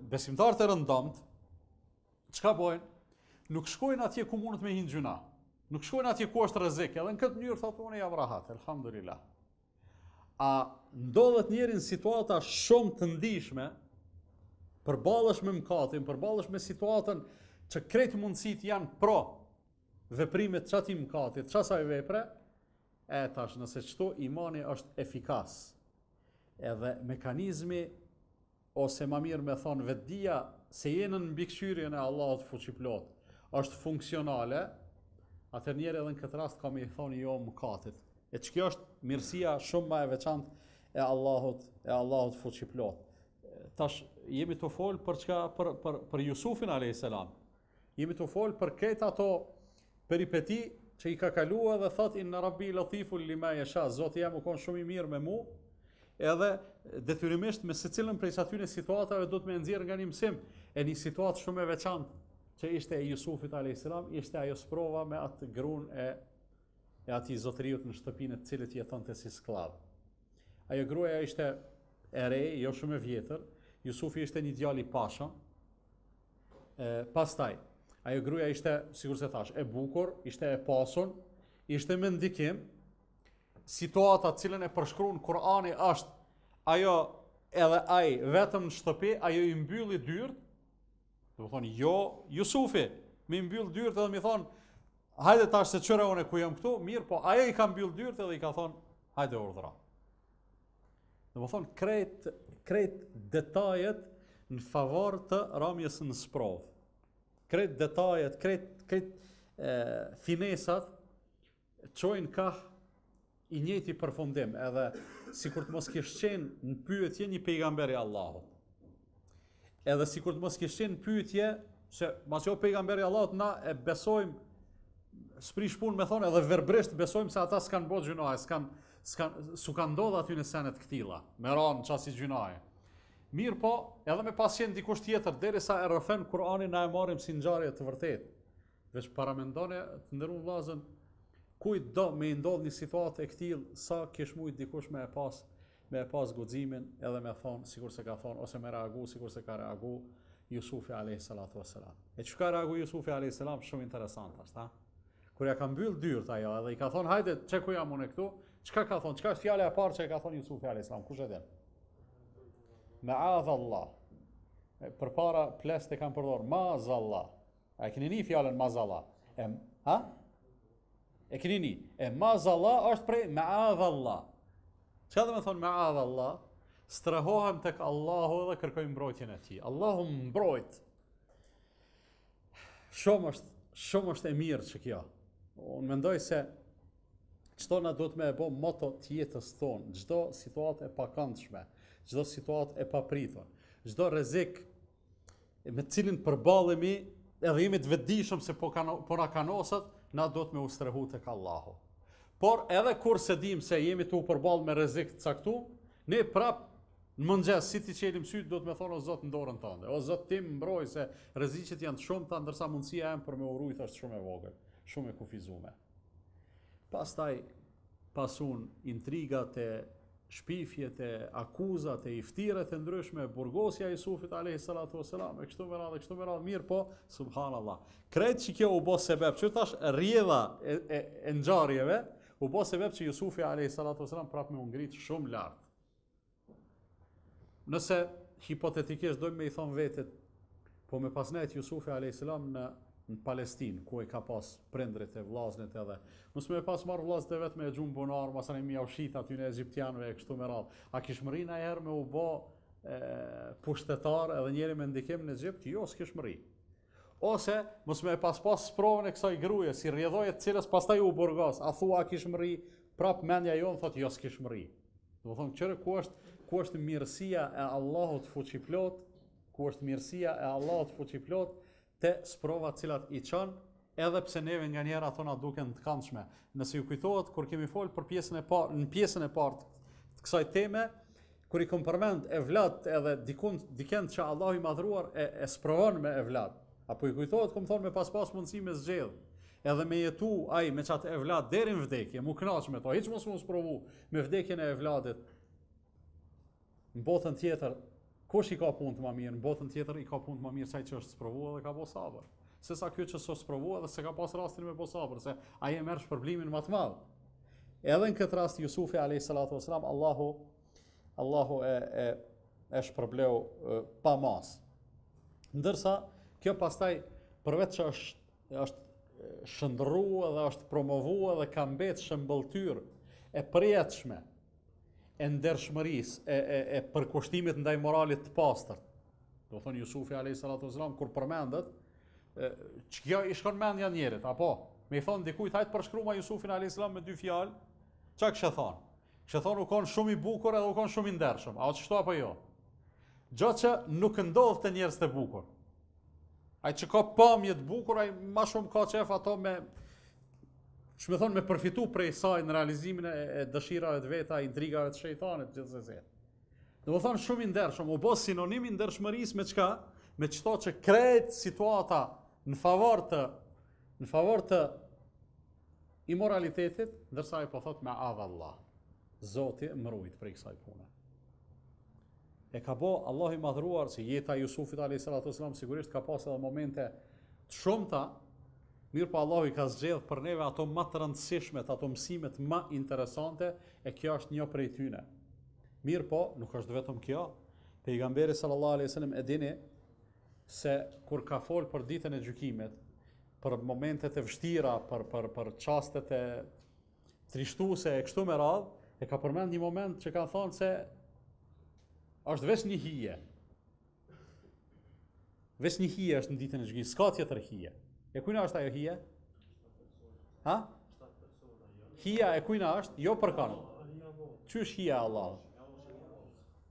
besimtarët e rëndomt, çka bojnë? Nuk shkojnë atje ku mundet me hinë gjuna. Nuk shkojnë atje ku është rrezik, edhe në këtë mënyrë thotë unë jam rahat, elhamdulillah. A ndodhet njeri në situata shumë të ndihshme, përballesh me mëkatin, përballesh me situatën që krejt mundësit janë pro veprimet çati mëkatit, çasaj vepre, e tash nëse çto imani është efikas, edhe mekanizmi ose më mirë me thonë vetdia se jeni në mbikëqyrjen e Allahut fuqiplot është funksionale, atëherë njeri edhe në këtë rast ka me i thonë jo mëkatit. E që kjo është mirësia shumë më e veçantë e Allahut fuqiplot. Tash jemi të folë për çka për Jusufin a.s. Jemi të folë për këtë ato peripeti që i ka kalua dhe thot inna rabbi latiful lima yasha, Zoti jam u kon shumë i mirë me mu, edhe detyrimisht me secilën prej atyre situatave do të më nxjerr nga një mësim e një situatë shumë e veçantë që ishte e Jusufit a.s. ishte ajo sprova me atë grunë e atij zotëriut në shtëpinë të cilët jetonte si skllav. Ajo gruaja ishte e re, jo shumë e vjetër, Jusufi ishte një djalë i pashëm. Pastaj, ajo gruaja ishte, sikur se thash, e bukur, ishte e pasur, ishte me ndikim. Situata të cilën e përshkruan Kur'ani është ajo edhe ai vetëm në shtëpi, ajo i mbylli dyert. Do të thonë jo Jusufi, më mbyll dyert edhe më thon, hajde tash se çora unë ku jam këtu, mirë, po ajo i ka mbyll dyert edhe i ka thon, hajde urdhra. Do të thonë krejt detajet në favor të ramjes në sprov. Krejt detajet, krejt finesat çojnë ka i njëjti përfundim, edhe sikur të mos kish qenë në pyetje një pejgamberi Allahut. Edhe sikur të mos kish qenë në pyetje se mas jo pejgamberi Allahut na e besojmë, s'prish punë me thonë edhe verbrisht besojmë se ata s'kan bërë gjunahe, s'u kanë ndodhur aty në senet këtilla, me ranë çasi gjunahe. Mirë po, edhe me pas qenë dikush tjetër, derisa e rrëfen Kur'anin na e marrim si ngjarje të vërtetë. Veç paramendone të nderuar vllazën, kujt do me ndodh një situatë e këtill, sa kish mujt dikush me e pas guximin edhe me thonë, sikur se ka thonë, ose me reagu, sikur se ka reagu Jusufi a.s. E që ka reagu Jusufi a.s. shumë interesant është, ha? Kur ja ka mbyll dyert ajo edhe i ka thonë, hajde, çe ku jam unë këtu? Çka ka thonë? Çka është fjala e parë që e ka thonë Jusufi a.s. Kush e din? Ma'adallah. Përpara plest e kanë përdorur mazallah. A keni një fjalën mazallah? Ha? E keni një. E mazallah është prej ma'adallah. Çka do të thonë ma'adallah? Strahohem tek Allahu dhe kërkojmë mbrojtjen e tij. Allahu mbrojt. Shumë është e mirë që kjo. Unë mendoj se çdo na duhet me e bë moto të jetës tonë, çdo situatë e pakëndshme, çdo situatë e papritur, çdo rrezik me të cilin përballemi, edhe jemi të vetëdijshëm se po na kanosat, na duhet me u strehu tek Allahu. Por edhe kur se dim se jemi të u përballë me rrezik të caktuar, ne prap në mëngjes si ti çelim syt do të më thonë o Zot në dorën tënde. O Zot tim mbroj se rreziqet janë të shumta, ndërsa mundësia jem për me urujt është shumë e vogël, shumë e kufizuar. Pastaj pasun intrigat shpifjet e akuzat e iftiret e ndryshme, burgosja e Jusufit alayhi salatu wasalam, e kështu me radhë, mirë po, subhanallah. Krejt që kjo u bë sebeb, që tash rrjedha e ngjarjeve, u bë sebeb që Jusufi alayhi salatu wasalam prapë me u ngrit shumë lart. Nëse hipotetikisht dojmë me i thonë vetet, po me pasnet Jusufi alayhi salam në Palestinë, ku e ka pas prindrit e vllaznet edhe. Mos me pas marr vllazët e vet me gjumë bunar, mos ani mja ushit aty në egjiptianëve e kështu me radhë. A kish mri ndonjëherë me u bë pushtetar edhe njëri me ndikim në Egjipt? Jo, s'kish mri. Ose mos me pas sprovën e kësaj gruaje, si rrjedhoje të cilës pastaj u burgos. A thua kish mri? Prap mendja jon thotë jo, s'kish mri. Do të thonë çere ku është mirësia e Allahut fuqiplot, ku është mirësia e Allahut fuqiplot te sprovat cilat i çon, edhe pse neve nga njëra ato na duken të këndshme. Nëse ju kujtohet kur kemi folur për pjesën e parë, në pjesën e parë të kësaj teme, kur i kom përmend evlat edhe dikend që Allahu i madhruar e sprovon me evlat. Apo i kujtohet kom thonë me pas mundësi me zgjedh, edhe me jetu ai me çat evlat deri në vdekje, mu kënaq me to, hiç mos u sprovu me vdekjen e evladit. Në botën tjetër kush i ka punë të më mirë, në botën tjetër i ka punë të më mirë sa ai që është sprovuar dhe ka bë sabër. Sesa ky që s'u sprovuar dhe se ka pas rastin me bë sabër, se ai e merr shpërblimin më të madh. Edhe në këtë rast Jusufi alayhi salatu wasalam, Allahu e shpërbleu pa mas. Ndërsa kjo pastaj përveç që është shndërruar dhe është promovuar dhe ka mbet shëmbëltyr e përjetshme e ndershmërisë, e përkushtimit ndaj moralit të pastërt. Do thonë Jusufi alayhi salatu wasalam kur përmendet, ç'kjo i shkon mendja njerit, apo me i thon dikujt hajt përshkruama Jusufin alayhi salam me dy fjalë, çka kishte thonë? Kishte thonë u kon shumë i bukur edhe u kon shumë i ndershëm. A ç'shto apo jo? Gjatë që nuk ndodh te njerëz të bukur. Ai që ka pamje të bukur, ai më shumë ka qef ato me që me thonë me përfitu prej saj në realizimin e dëshirave të veta, intrigave të shejtanit, gjithsesi. Do të thonë shumë i ndershëm, u bë sinonim i ndershmërisë me çka? Me çto që krejt situata në favor të imoralitetit, ndërsa ai po thot me Allah. Zoti më rujt prej kësaj pune. E ka bë Allahu i madhruar se jeta e Jusufit alayhi salatu wasalam sigurisht ka pas edhe momente të shumta. Mirë po Allahu i ka zgjedhur për neve ato më të rëndësishme, ato mësimet më interesante, e kjo është një prej tyne. Mirë po, nuk është vetëm kjo. Pejgamberi sallallahu alaihi wasallam e dini se kur ka fol për ditën e gjykimit, për momentet e vështira, për çastet e trishtuese e kështu me radhë, e ka përmend një moment që ka thonë se është veç një hije. Veç një hije është në ditën e gjykimit, s'ka tjetër hije. E kujna është ajo hija? Ha? Hija e kujna është? Jo për kanë. Qysh hija e Allahut?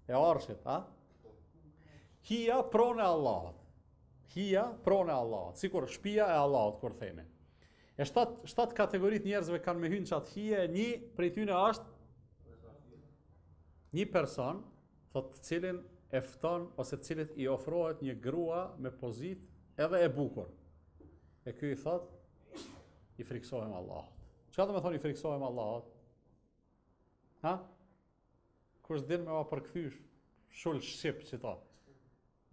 E arshit, ha? Hija pronë e Allahut. Hija pronë e Allahut. Sikur shtëpia e Allahut, kur themi. E 7 kategoritë njerëzve kanë me hyrë çat hije, një prej tyre është një person, thotë, të cilin e fton ose të cilit i ofrohet një grua me pozitë edhe e bukur. E ky i thot, i friksohem Allahut. Çka do të thonë i friksohem Allahut? Ha? Kush din me va përkthysh shul shqip që ta.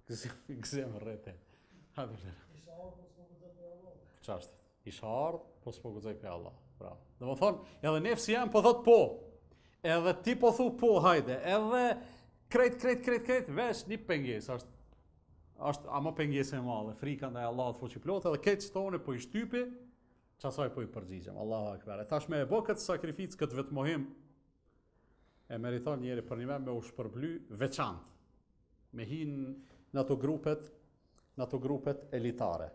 Gzem rrete. Ha do të. Çfarë? Isha ardh, po s'po guxoj pe Allah. Bravo. Do të thonë, edhe nefsi jam po thot po. Edhe ti po thu po, hajde. Edhe krejt vesh një pengesë është ama pengesë e madhe, frika ndaj Allahut fuqiplot, edhe këtë stone po i shtypi, çasaj po i përgjigjem. Allahu akbar. Tashmë e bë këtë sakrificë, këtë vetmohim, e meriton njëri për një me u shpërbly veçantë, me hin në ato grupet elitare.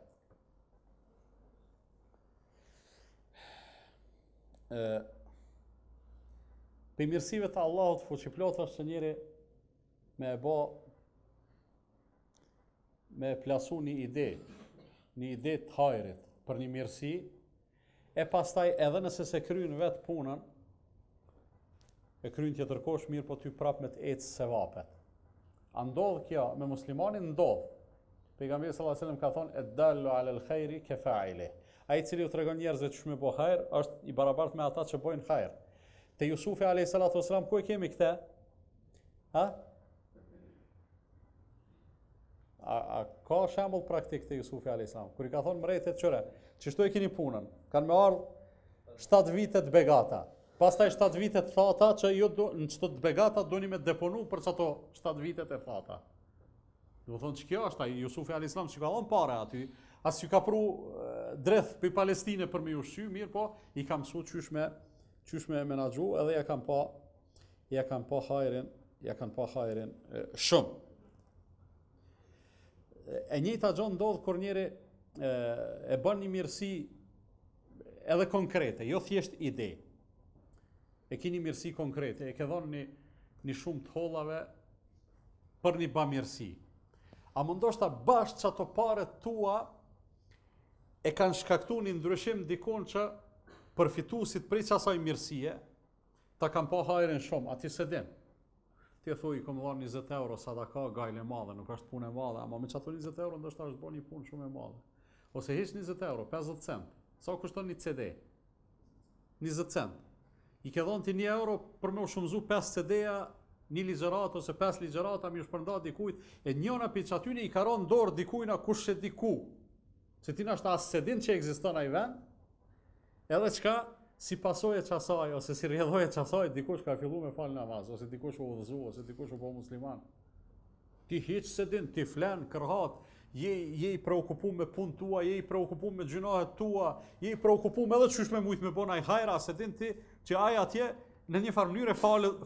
Për mirësive të Allahut fuqiplot është që njëri me plasu një ide të hajrit për një mirësi, e pastaj edhe nëse se kryen vetë punën, e kryen tjetërkohësh mirë, po ty prap me të ecë sevapet. A ndodh kjo me muslimanin? Ndodh. Pejgamberi sallallahu alajhi wasallam ka thonë ad-dallu 'ala al-khairi kafa'ili. Ai i cili u tregon njerëzve ç'shme bë hajër, është i barabartë me ata që bojnë hajër. Te Jusufi alayhi salatu wasalam ku e kemi këtë? Ha? A ka shembull praktik te Jusufi alayhi salam? Kur I ka thonë mbretit çore, çështo e keni punën, kanë me ardh 7 vite të begata. Pastaj 7 vite të thata që ju në çdo të begata doni me deponu për çato 7 vite të thata. Do të thonë ç'kjo është ai Jusufi alayhi salam që ka dhënë parë aty, as që ka pru dreth për Palestinë për me ushqy, mirë po I ka mësuar qysh me menaxhu edhe ja kanë pa hajrin shumë. E njëjta gjë ndodh kur njëri e bën një mirësi edhe konkrete, jo thjesht ide. E ke një mirësi konkrete, e ke dhënë një shumë të hollave për një bamirësi. A mundoshta bashkë që ato paret tua e kanë shkaktuar një ndryshim dikon që përfituesit prej asaj mirësie ta kanë pa hajrin shumë, aty se din. Ti thuj, kom dhënë 20 euro sadaka, gajle madhe, nuk është punë e madhe, ama me çato 20 euro ndoshta është bën një punë shumë e madhe. Ose hiç 20 euro, 50 cent. Sa kushton një CD? 20 cent. I ke dhënë ti 1 euro për me u shumëzu 5 CD-a, 1 ligjërat ose 5 ligjërata mi u shpërnda dikujt, e njëna për çatyne I ka rënë dorë dikujna kush e diku. Se ti nashta as se din që ekziston ai vend, edhe çka si pasojë çasaj ose si rrjedhoje çasaj dikush ka filluar me fal namaz ose dikush u udhëzu ose dikush u bë musliman. Ti hiç se din, ti flen kërhat, je I preokupuar me punën tua, je I preokupuar me gjunohet tua, je I preokupuar edhe çysh me mujt me bën ai hajra, se din ti që ai atje në një farë mënyrë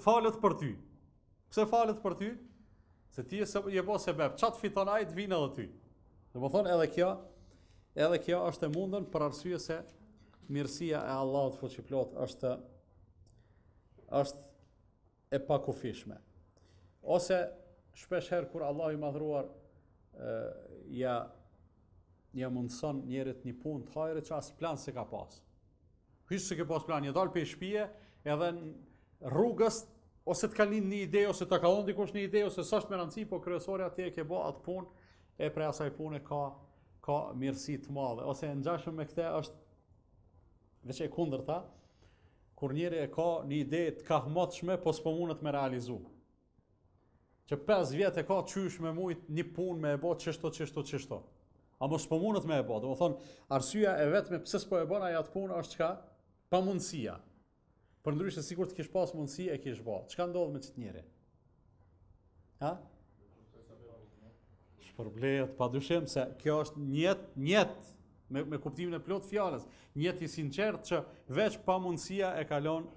falet për ty. Pse falet për ty? Se ti je bë sebeb, çat fiton ai të vinë edhe ty. Domethënë edhe kjo është e mundën për arsye se mirësia e Allahut fuqiplot është e pakufishme. Ose shpesh herë kur Allahu I madhruar ja mundson njerit një punë të hajrit që as plan se ka pas. Hiç se ke pas plan, ja dal pe shtëpie, edhe në rrugës ose të ka lind një ide ose të ka dhënë dikush një ide ose s'është me rëndësi, po kryesori atje e ke bë atë punë e prej asaj pune ka mirësi të madhe. Ose e ngjashëm me këtë është veç e kundërta, kur njeri e ka një ide të kahmotshme, po s'po mundet me realizu. Që 5 vjet e ka qysh me mujt një punë me e bë çështo. A mos s'po mundet me e bë. Domethënë, arsyeja e vetme pse s'po e bën ai atë punë është çka? Pamundësia. Përndryshe sikur të kish pas mundësi e kish bë. Çka ndodh me ç't njeri? Ha? Shpërblehet padyshim se kjo është njet me kuptimin e plot fjalës, njët I sinqert që veç pa mundësia e kalon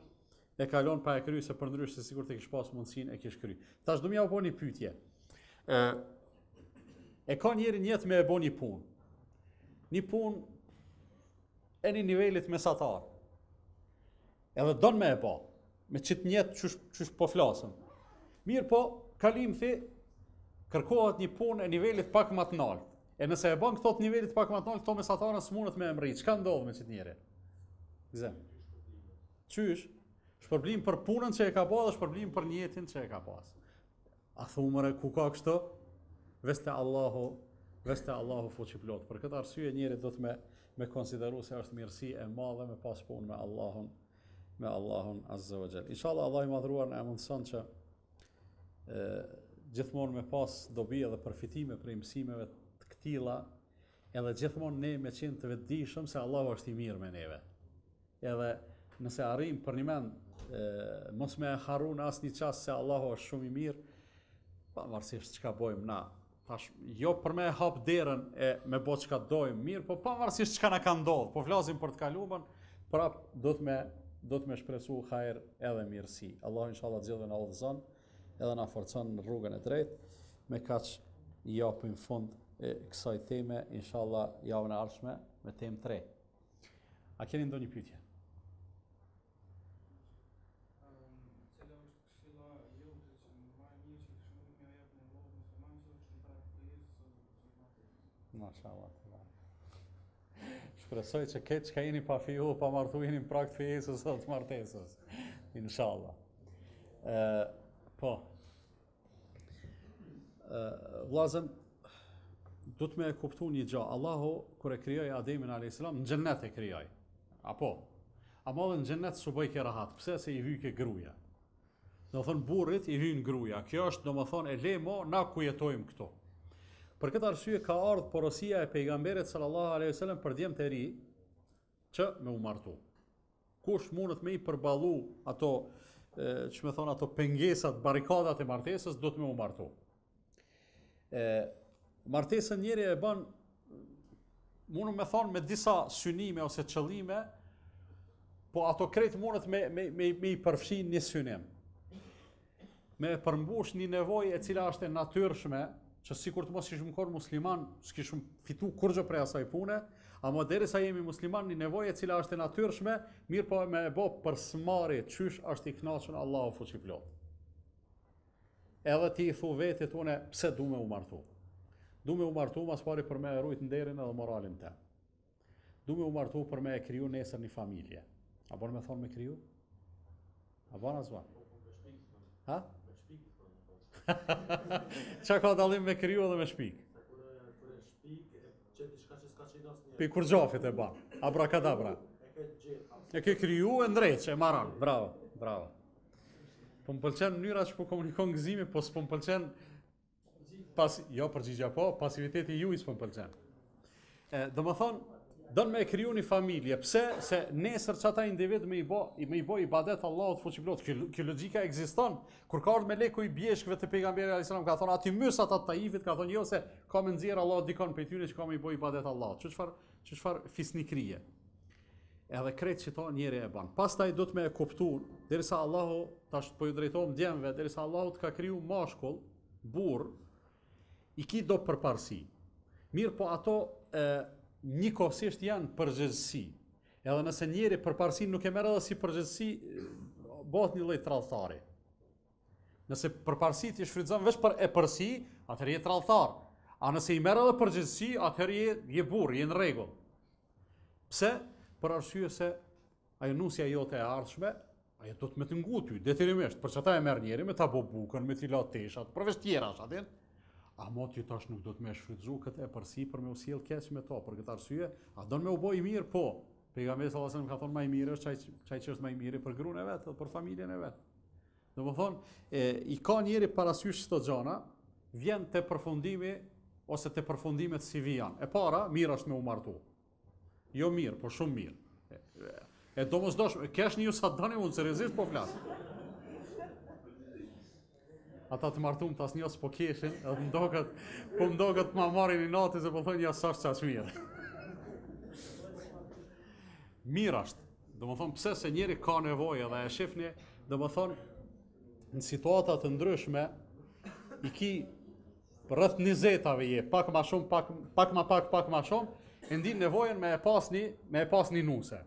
pa e kry, se përndryshe sikur të kish pas mundësin e kish kry. Tash do m'ja u bë një pyetje. E ka njeri njetë me e bë një punë. Një punë e një nivelit mesatar. Edhe don me e bë, me çit njetë çysh po flasëm. Mirë po, kalim thi, kërkohet një punë e nivelit pak më të lartë. E nëse e bën këto të nivelit pak më të lartë, këto mesatarë s'mundet me emrit. Çka ndodh me çit njeri? Gzem. Qysh? Shpërblim për punën që e ka bërë dhe shpërblim për njetin që e ka pas. A thumëre ku ka kështu? Veste Allahu fuqiplot. Për këtë arsye njeri do të me konsideru se është mirësi e madhe me pas punë me Allahun Azza wa Jall. Inshallah Allah I madhruar na mundson që gjithmonë me pas dobi dhe përfitime prej mësimeve të këtilla, edhe gjithmonë ne me qenë të vetëdijshëm se Allahu është I mirë me neve. Edhe nëse arrim për një mend mos me harru në asnjë çast se Allahu është shumë I mirë, pavarësisht çka bëjmë na. Tash jo për me hap derën e me bë çka dojmë mirë, po pavarësisht çka na ka ndodhur, po flasim për të kaluarën, prap do të me shpresu hajër edhe mirësi. Allahu inshallah gjithë na udhëzon edhe na forcon në rrugën e drejtë. Me kaq I japim fund e kësaj teme, inshallah javën e ardhshme me temë 3. A keni ndonjë pyetje? Mashallah. Shpresoj që këtë që jeni pa fiju, pa martu jeni në prakt fejesës dhe të martesës. Inshallah. Po. Vllazën, du të me kuptu një gjë. Allahu, kër e krijoi Ademin a.s. në xhennet e krijoi. Apo? ama dhe në xhenet s'u bëj ke rahat. Pse? Se i hyj ke gruaja. Do thon burrit i hyn gruaja. Kjo është domethënë e le mo na ku jetojmë këtu. Për këtë arsye ka ardhur porosia e pejgamberit sallallahu alaihi wasallam për djemt e ri që me u martu. Kush mundet me i përballu ato ç'më thon ato pengesat, barrikadat e martesës, do të me u martu. Martesën njëri e bën mundu me thonë me disa synime ose qëllime, po ato krejt mundet me i përfshi një synim. Me përmbush një nevojë e cila është e natyrshme, që sikur të mos ishim qenë musliman, s'kishim fitu kurrë prej asaj pune, ama derisa jemi musliman, një nevojë e cila është e natyrshme, mirë po me e bë për smarrje, çysh është i kënaqur Allahu fuqiplot. Edhe ti i thu vetit une pse du me u martu. Du me u martu mas pari për me e rujt nderin edhe moralin te. Du me u martu për me e kriju nesër një familje. A bon me thonë me kriju? A bon as bon? Ha? Qa ka dallim me kriju edhe me shpik? Pi kur gjafit e ban. Abrakadabra. E ke kriju e ndreq, e maran. Bravo, bravo. Po më pëlqen mënyra që po komunikon gëzimi, po s'po më pëlqen jo përgjigja po, pasiviteti juaj s'po më pëlqen. Do më thonë, don me e kriju një familje. Pse? Se nesër që ata individ me i bo ibadet Allahut fuqiplot. Kjo logjika ekziston. Kur ka ardhur me leku i bjeshkëve të pejgamberit alayhis salam, ka thonë aty mys ata të Taifit, ka thonë jo se ka me nxjerr Allah dikon prej tyre që ka me i bo ibadet Allahut. Çfarë fisnikrije. Edhe krejt që ta njeri e ban. Pastaj do të me e kuptu, derisa Allahu, tash po ju drejtohem djemve, derisa Allahu të ka kriju mashkull, burr, i ki do përparsi. Mirë po ato njëkohësisht janë përgjegjësi. Edhe nëse njeri përparsi nuk e merr edhe si përgjegjësi, bëhet një lloj tradhtari. Nëse përparsi ti shfrytëzon vetëm për e përsi, atëherë je tradhtar. A nëse i merr edhe përgjegjësi, atëherë je burr, je në rregull. Pse? Për arsye se ajo nusja jote e ardhshme, ajo do të me të nguty, detyrimisht, për që ta e merr njeri me ta bo bukën, me t'i la teshat, përveç tjera, shatin, a mo ti tash nuk do të me shfrytëzu këtë e përsi për me u sjell keq me to, për këtë arsye, a don me u bë i mirë, po. Pejgamberi sallallahu alajhi wasallam ka thonë më i mirë është çaj që është më i mirë për gruan e vet, edhe për familjen e vet. Domethënë, i ka njeri parasysh këto gjëna, vjen te përfundimi ose te përfundimet si vijan. E para, mirë është me u martu. Jo mirë, po shumë mirë. E domosdoshme, kesh një sa doni unë, seriozisht po flas. Ata të martum të asnjë s'po keshin, edhe më ndoket ma marrin i natë se po thonë ja s'është çaq mirë. Mirë është. Domethënë pse se njeri ka nevojë dhe e shihni, domethënë në situata të ndryshme i ki rreth 20-ave je, pak më shumë, pak më shumë. E ndin nevojën me e pas një nuse.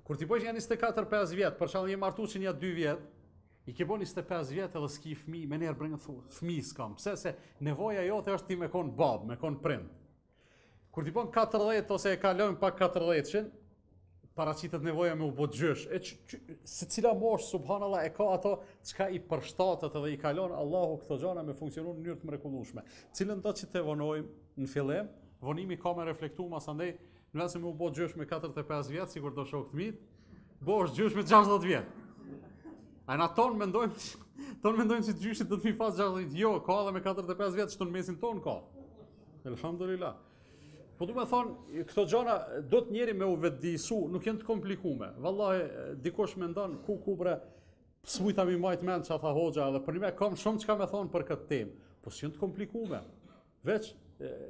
Kur ti bësh janë 24-5 vjet, për shkak je martu që një 2 vjet, i ke bën 25 vjet edhe s'ki fëmijë, më nerë bën fëmijë s'kam. Pse se nevoja jote është ti me kon bab, me kon prind. Kur ti bën 40 ose e kalon pak 40-shin, paraqitet nevoja me u bë gjysh. Secila mosh subhanallahu e ka ato çka i përshtatet edhe i kalon Allahu këto gjëra me funksionon në mënyrë të mrekullueshme. Cilën do që të vonojmë në fillim, vonimi ka me reflektu masandej, në vend se më u bë gjysh me 45 vjet, sikur do shok të mit, bosh gjysh me 60 vjet. A na ton mendojmë se gjyshi do të mi pas 60, jo, ka edhe me 45 vjet që në mesin ton ka. Elhamdulillah. Po du me thonë, këto gjona do të njeri me u vetëdijsu, nuk janë të komplikume. Vallahi, dikush me ndonë, ku bre, s'mujta mi majt mend që ata hoxha, edhe për një me kam shumë që ka me thonë për këtë temë, po s'janë të komplikume. Veç,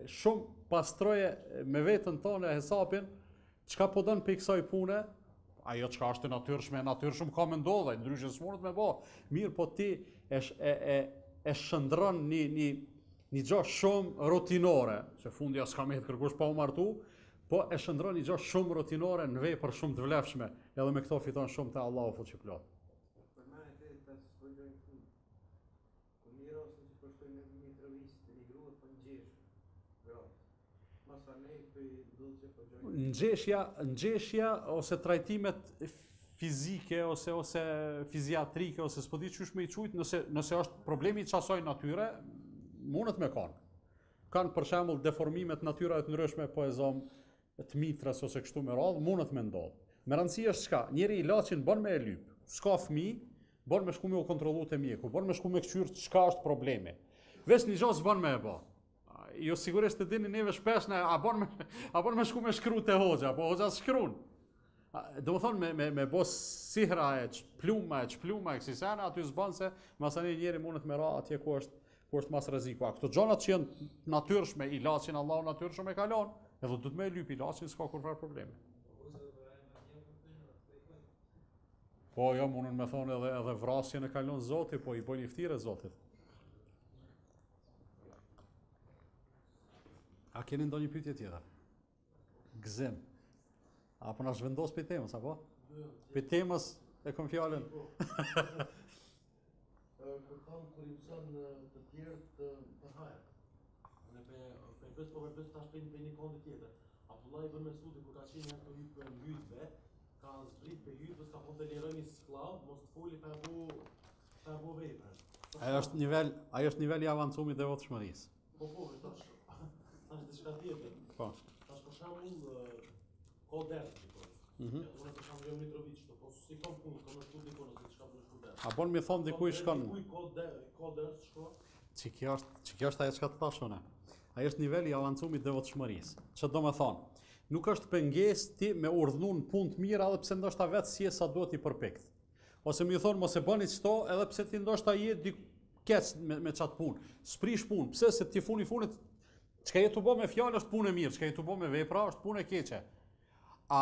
shumë pastroje me vetën tonë e hesapin, çka po dënë për i kësaj pune, ajo çka është natyrshme ka me ndodhe, ndryshe s'munët me bo. Mirë, po ti e shëndron një gjë shumë rutinore, se fundja s'ka me të kërkush pa u martu, po e shëndron një gjë shumë rutinore në vepër shumë të vlefshme, edhe me këto fiton shumë te Allahu fuqiplot. Nxeshja ose trajtimet fizike ose fiziatrike ose s'po di çysh me i çujt, nëse është problemi i çasoj natyre, mundet me kanë. Kanë për shembull deformime të natyrave të ndryshme, po e zom të mitrës ose kështu me radhë, mundet me ndodh. Me rëndësi është çka? Njeri ilaçin bën me e lyp. S'ka fëmijë, bën me shku me u kontrollu te mjeku, bën me shku me kçyr çka është problemi. Veç një gjë s'bën me e bë. Jo sigurisht të dini neve shpesh a bën me shku me shkru te hoxha, po hoxha shkruan. Do më thonë me bos sihra e çpluma e kësi sena, aty s'ban se masani njeri mundet me ra atje ku është mas rreziku. Këto gjonat që janë natyrshme, ilaçin Allahu natyrshëm e kalon, edhe du të me lyp ilaçin s'ka kurfar probleme. Po jo, mundën me thonë edhe vrasjen e kalon Zoti, po i bojnë iftire Zotit. A keni ndonjë pyetje tjetër? Gzim. Apo na zhvendos për temës, apo? Për temës e kom fjallën. Kur tham kur i mëson të tjerët të hajër. Ne pe tash për një kondi tjetër. Abdullah ibn Mesudi kur ka qenë ato hyjë mbytve, ka zbrit për hyjë, s'ka po të lironi sklav, mos të foli pa bu vepër. Ajo është niveli i avancuar i devotshmërisë. Po, tash diçka tjetër. Po. Tash për shembull ka ders dikon. Unë për shembull jam Mitrovic, po si kam punë, kam shku dikon ose diçka për shku ders. A bon mi thon dikuj shkon. Dikuj ka ders shko. Kjo është ajo çka të thash unë. Ai është niveli i avancuar i devotshmërisë. Çfarë do të thonë? Nuk është pengesë ti me urdhnuar punë të mira edhe pse ndoshta vetë si sa duhet i përpikt. Ose më i thon mos e bëni çto edhe pse ti ndoshta je keq me çat punë. Sprish punë. Pse se ti funit çka je tu bë me fjalë është punë e mirë, çka je tu bë me vepra është punë e keqe. A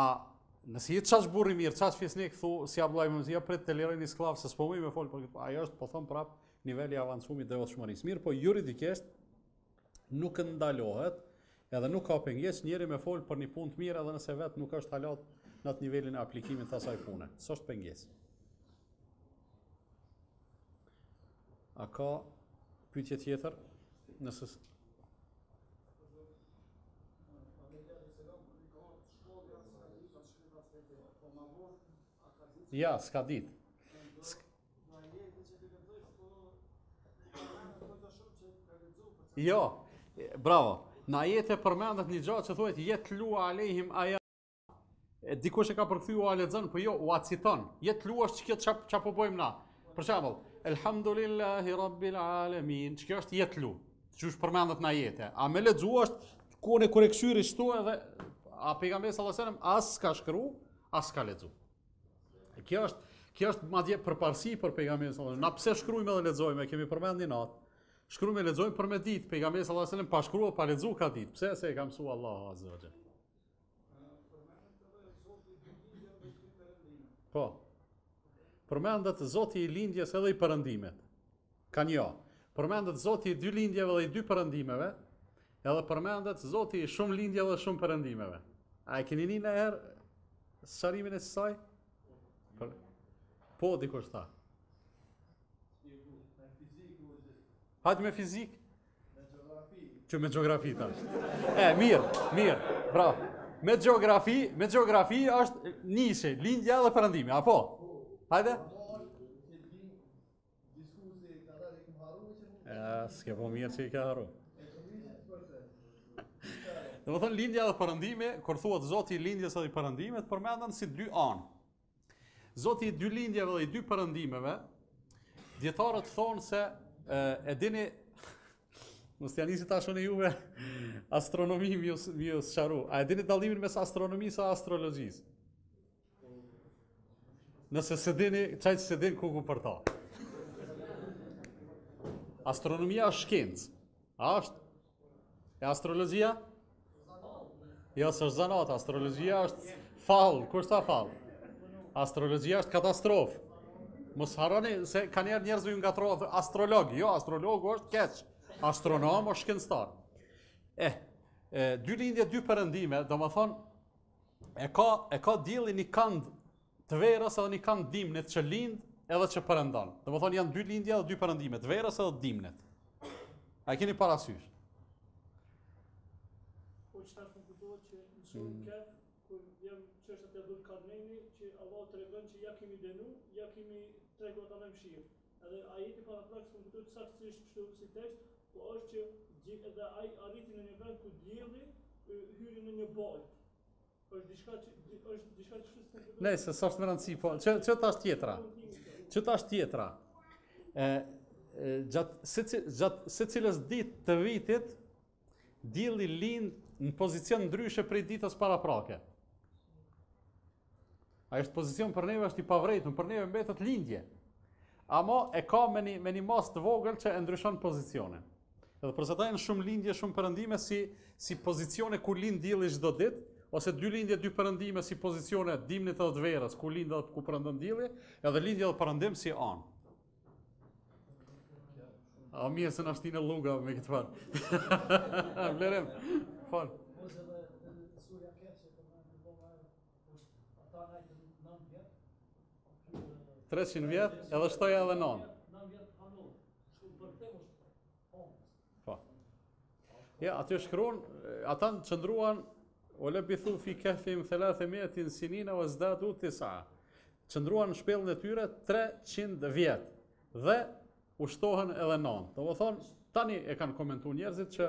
nëse je çash burri mirë, çash fisnik thu si Abdullah ibn Mesudi, prit të liroj një sklav se s'po më fol për këtë. Ajo është po them prap niveli i avancuar i devotshmërisë. Mirë, po juridikisht nuk ndalohet, edhe nuk ka pengesë njeri me fol për një punë të mirë edhe nëse vetë nuk është halat në atë nivelin e aplikimit të asaj pune. S'është pengesë. A ka pyetje tjetër? Nëse ja, s'ka ditë. Jo, bravo. Në ajete përmendet një gjatë që thuhet yetlu alehim aya. Dikush e ka përkthyer u lexon, po jo, u citon. Yetlu është kjo ç'a po bëjmë na. Për shembull, elhamdulillahi rabbil alamin. Kjo është yetlu. Që është përmendet në ajete. A me lexu është kur e këshyri shtu edhe a pejgamberi sallallahu alajhi wasallam as ka shkruar, as ka lexu. Kjo është madje përparësi për pejgamberin sallallahu alajhi wasallam. Na pse shkruajmë dhe lexojmë, kemi përmendur natë. Shkruajmë e lexojmë për me ditë, pejgamberi sallallahu alajhi wasallam pa shkruar, pa lexuar ka ditë. Pse? Se e ka mësuar Allahu azza wa jalla. Po. Përmendet Zoti i lindjes edhe i perëndimet. Kan jo. Përmendet Zoti i dy lindjeve dhe i dy perëndimeve, edhe përmendet Zoti i shumë lindjeve dhe shumë perëndimeve. A e keni një herë sqarimin e saj? Po, dikush tha. Hajde me fizik? Që me gjeografi tash. Mirë, bravo. Me gjeografi është nishe, lindja dhe perëndimi, apo? Hajde? S'ke po mirë që i ka haru. Dhe më thënë, lindja dhe perëndimi, kur thuhet Zoti i lindjes dhe i perëndimet, përmenden si dy anë. Zoti i dy lindjeve dhe i dy perëndimeve, dietarët thonë se e dini, mos t'ja nisi tash unë juve astronomi mi u sqaru. A e dini dallimin mes astronomisë dhe astrologjisë? Nëse se dini, çaj se dini ku për ta. Astronomia është shkencë. A është? E astrologjia? Jo, s'është zanat, astrologjia është fall. Kush tha fall? Astrologjia është katastrofë. Mos harroni se kanë njerëz që ngatrohen astrolog. Jo, astrologu është keq. Astronom është shkencëtar. Dy lindje, dy perëndime, domethënë e ka dielli një kënd të verës edhe një kënd dimnit që lind edhe që perëndon. Domethënë janë dy lindje dhe dy perëndime, të verës edhe dimnit. A keni parasysh? Po çfarë kuptohet që në shumë kef kur jam çështat e Dhul Karneni që Allah tregon që ja kemi dënu, ja kemi treguar ta me mëshirë. Edhe ajeti para praktikisht kuptohet saktësisht kështu si tekst, po është që edhe ai arriti në një vend ku dielli hyri në një baltë. është diçka që s'është Nëse s'është më rëndësi, po që tash tjetra. Që tash tjetra. Gjatë secilës ditë të vitit, dielli lind në pozicion ndryshe prej ditës paraprake. Ai është pozicion për neve është i pavrejtur, për neve mbetet lindje. Ama e ka me një mas të vogël që e ndryshon pozicionin. Edhe përse ta janë shumë lindje, shumë perëndime si pozicione ku lind dielli çdo ditë, ose 2 lindje, 2 perëndime si pozicione dimnit edhe të verës, ku lind edhe ku perëndon dielli, edhe lindje edhe perëndim si anë. A mirë se na shtinë luga me këtë farë. Vlerëm. Fal. Ose dhe surja keqe të më në bëma ata najtë 9 vjetë. 300 vjetë, edhe shtoja edhe 9. 9 vjetë hanullë. Shku për te është onë. Po. Ja, aty shkruan, ata qëndruan o lebithu fi kehfim 300 sinina o zdadu tisa. Qëndruan në shpellën e tyre 300 vjetë dhe ushtohen edhe 9. Do më thonë, tani e kanë komentu njerëzit që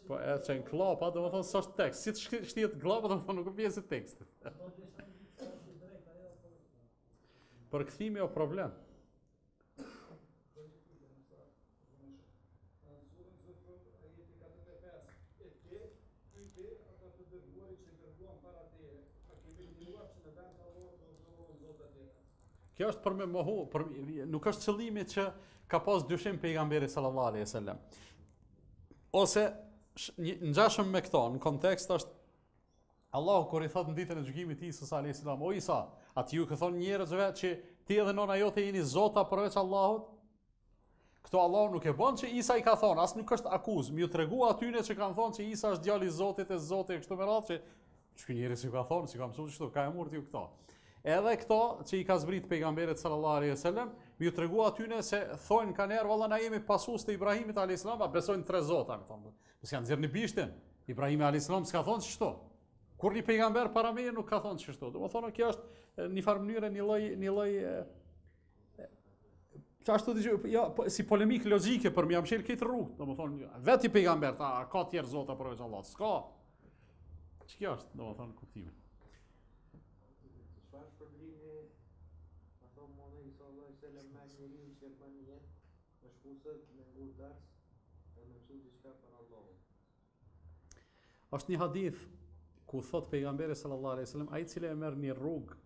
po e që në klapa, do më thonë, s'është tekst. Si të shtijet klapa, do më thonë, nuk e pjesë tekstit. Për këthimi o problem. Kjo është për me mohu, nuk është qëllimi që ka pas dyshim pejgamberi sallallahu alaihi wasallam. Ose ngjashëm me këto, në kontekst është Allahu kur i thot në ditën e gjykimit Isës alayhis salam, o Isa, aty ju ka thonë njerëzve që ti edhe nona jote jeni zota përveç Allahut. Këto Allahu nuk e bën që Isa i ka thonë, as nuk është akuz, më ju tregu atyne që kanë thonë që Isa është djali i Zotit e Zotit kështu me radhë që ky njerëz ju ka thonë, si ka mësuar kështu, ka e murt ju këto. Edhe këto që i ka zbrit pejgamberit sallallahu alaihi wasallam, më ju tregu atyne se thonë kanë erë valla na jemi pasues të Ibrahimit alayhis salam, besojnë 3 zota, më thonë. Mos janë nxjerrni bishtin. Ibrahimi alayhis salam s'ka thonë ç'shto. Kur një pejgamber para meje nuk ka thonë ç'shto. Do të thonë kjo është një farë mënyrë një lloj ashtu ja, si polemik logjike për më jamshël këtë rrugë. Do të thonë vetë pejgamber ka tjerë zota përveç Allahut. S'ka. Ç'kjo është, do të thonë kuptimi. Është një hadith ku thot pejgamberi sallallahu alaihi wasallam, ai i cili e merr një rrugë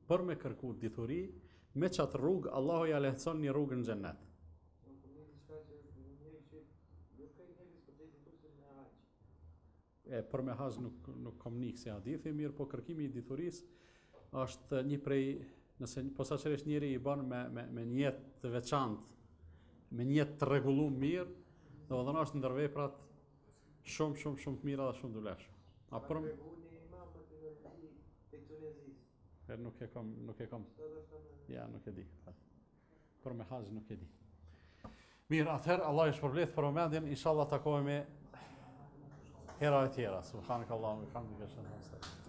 për me kërku dituri, me çatë rrugë Allahu ja lehtëson një rrugë në xhennet. Për me hax nuk kam nik se hadithi mirë, po kërkimi i diturisë është një prej, nëse posaçërisht njëri i bën me një jetë të veçantë, me një jetë të rregulluar mirë, domethënë është ndër veprat shumë të mira dhe shumë të vlefshme. A për nuk e kam. Ja, nuk e di. Për me hax nuk e di. Mirë, atëherë Allah ju shpërblet për momentin, inshallah takohemi hera e tjera. Subhanakallahumma wa bihamdika ashhadu an la ilaha illa anta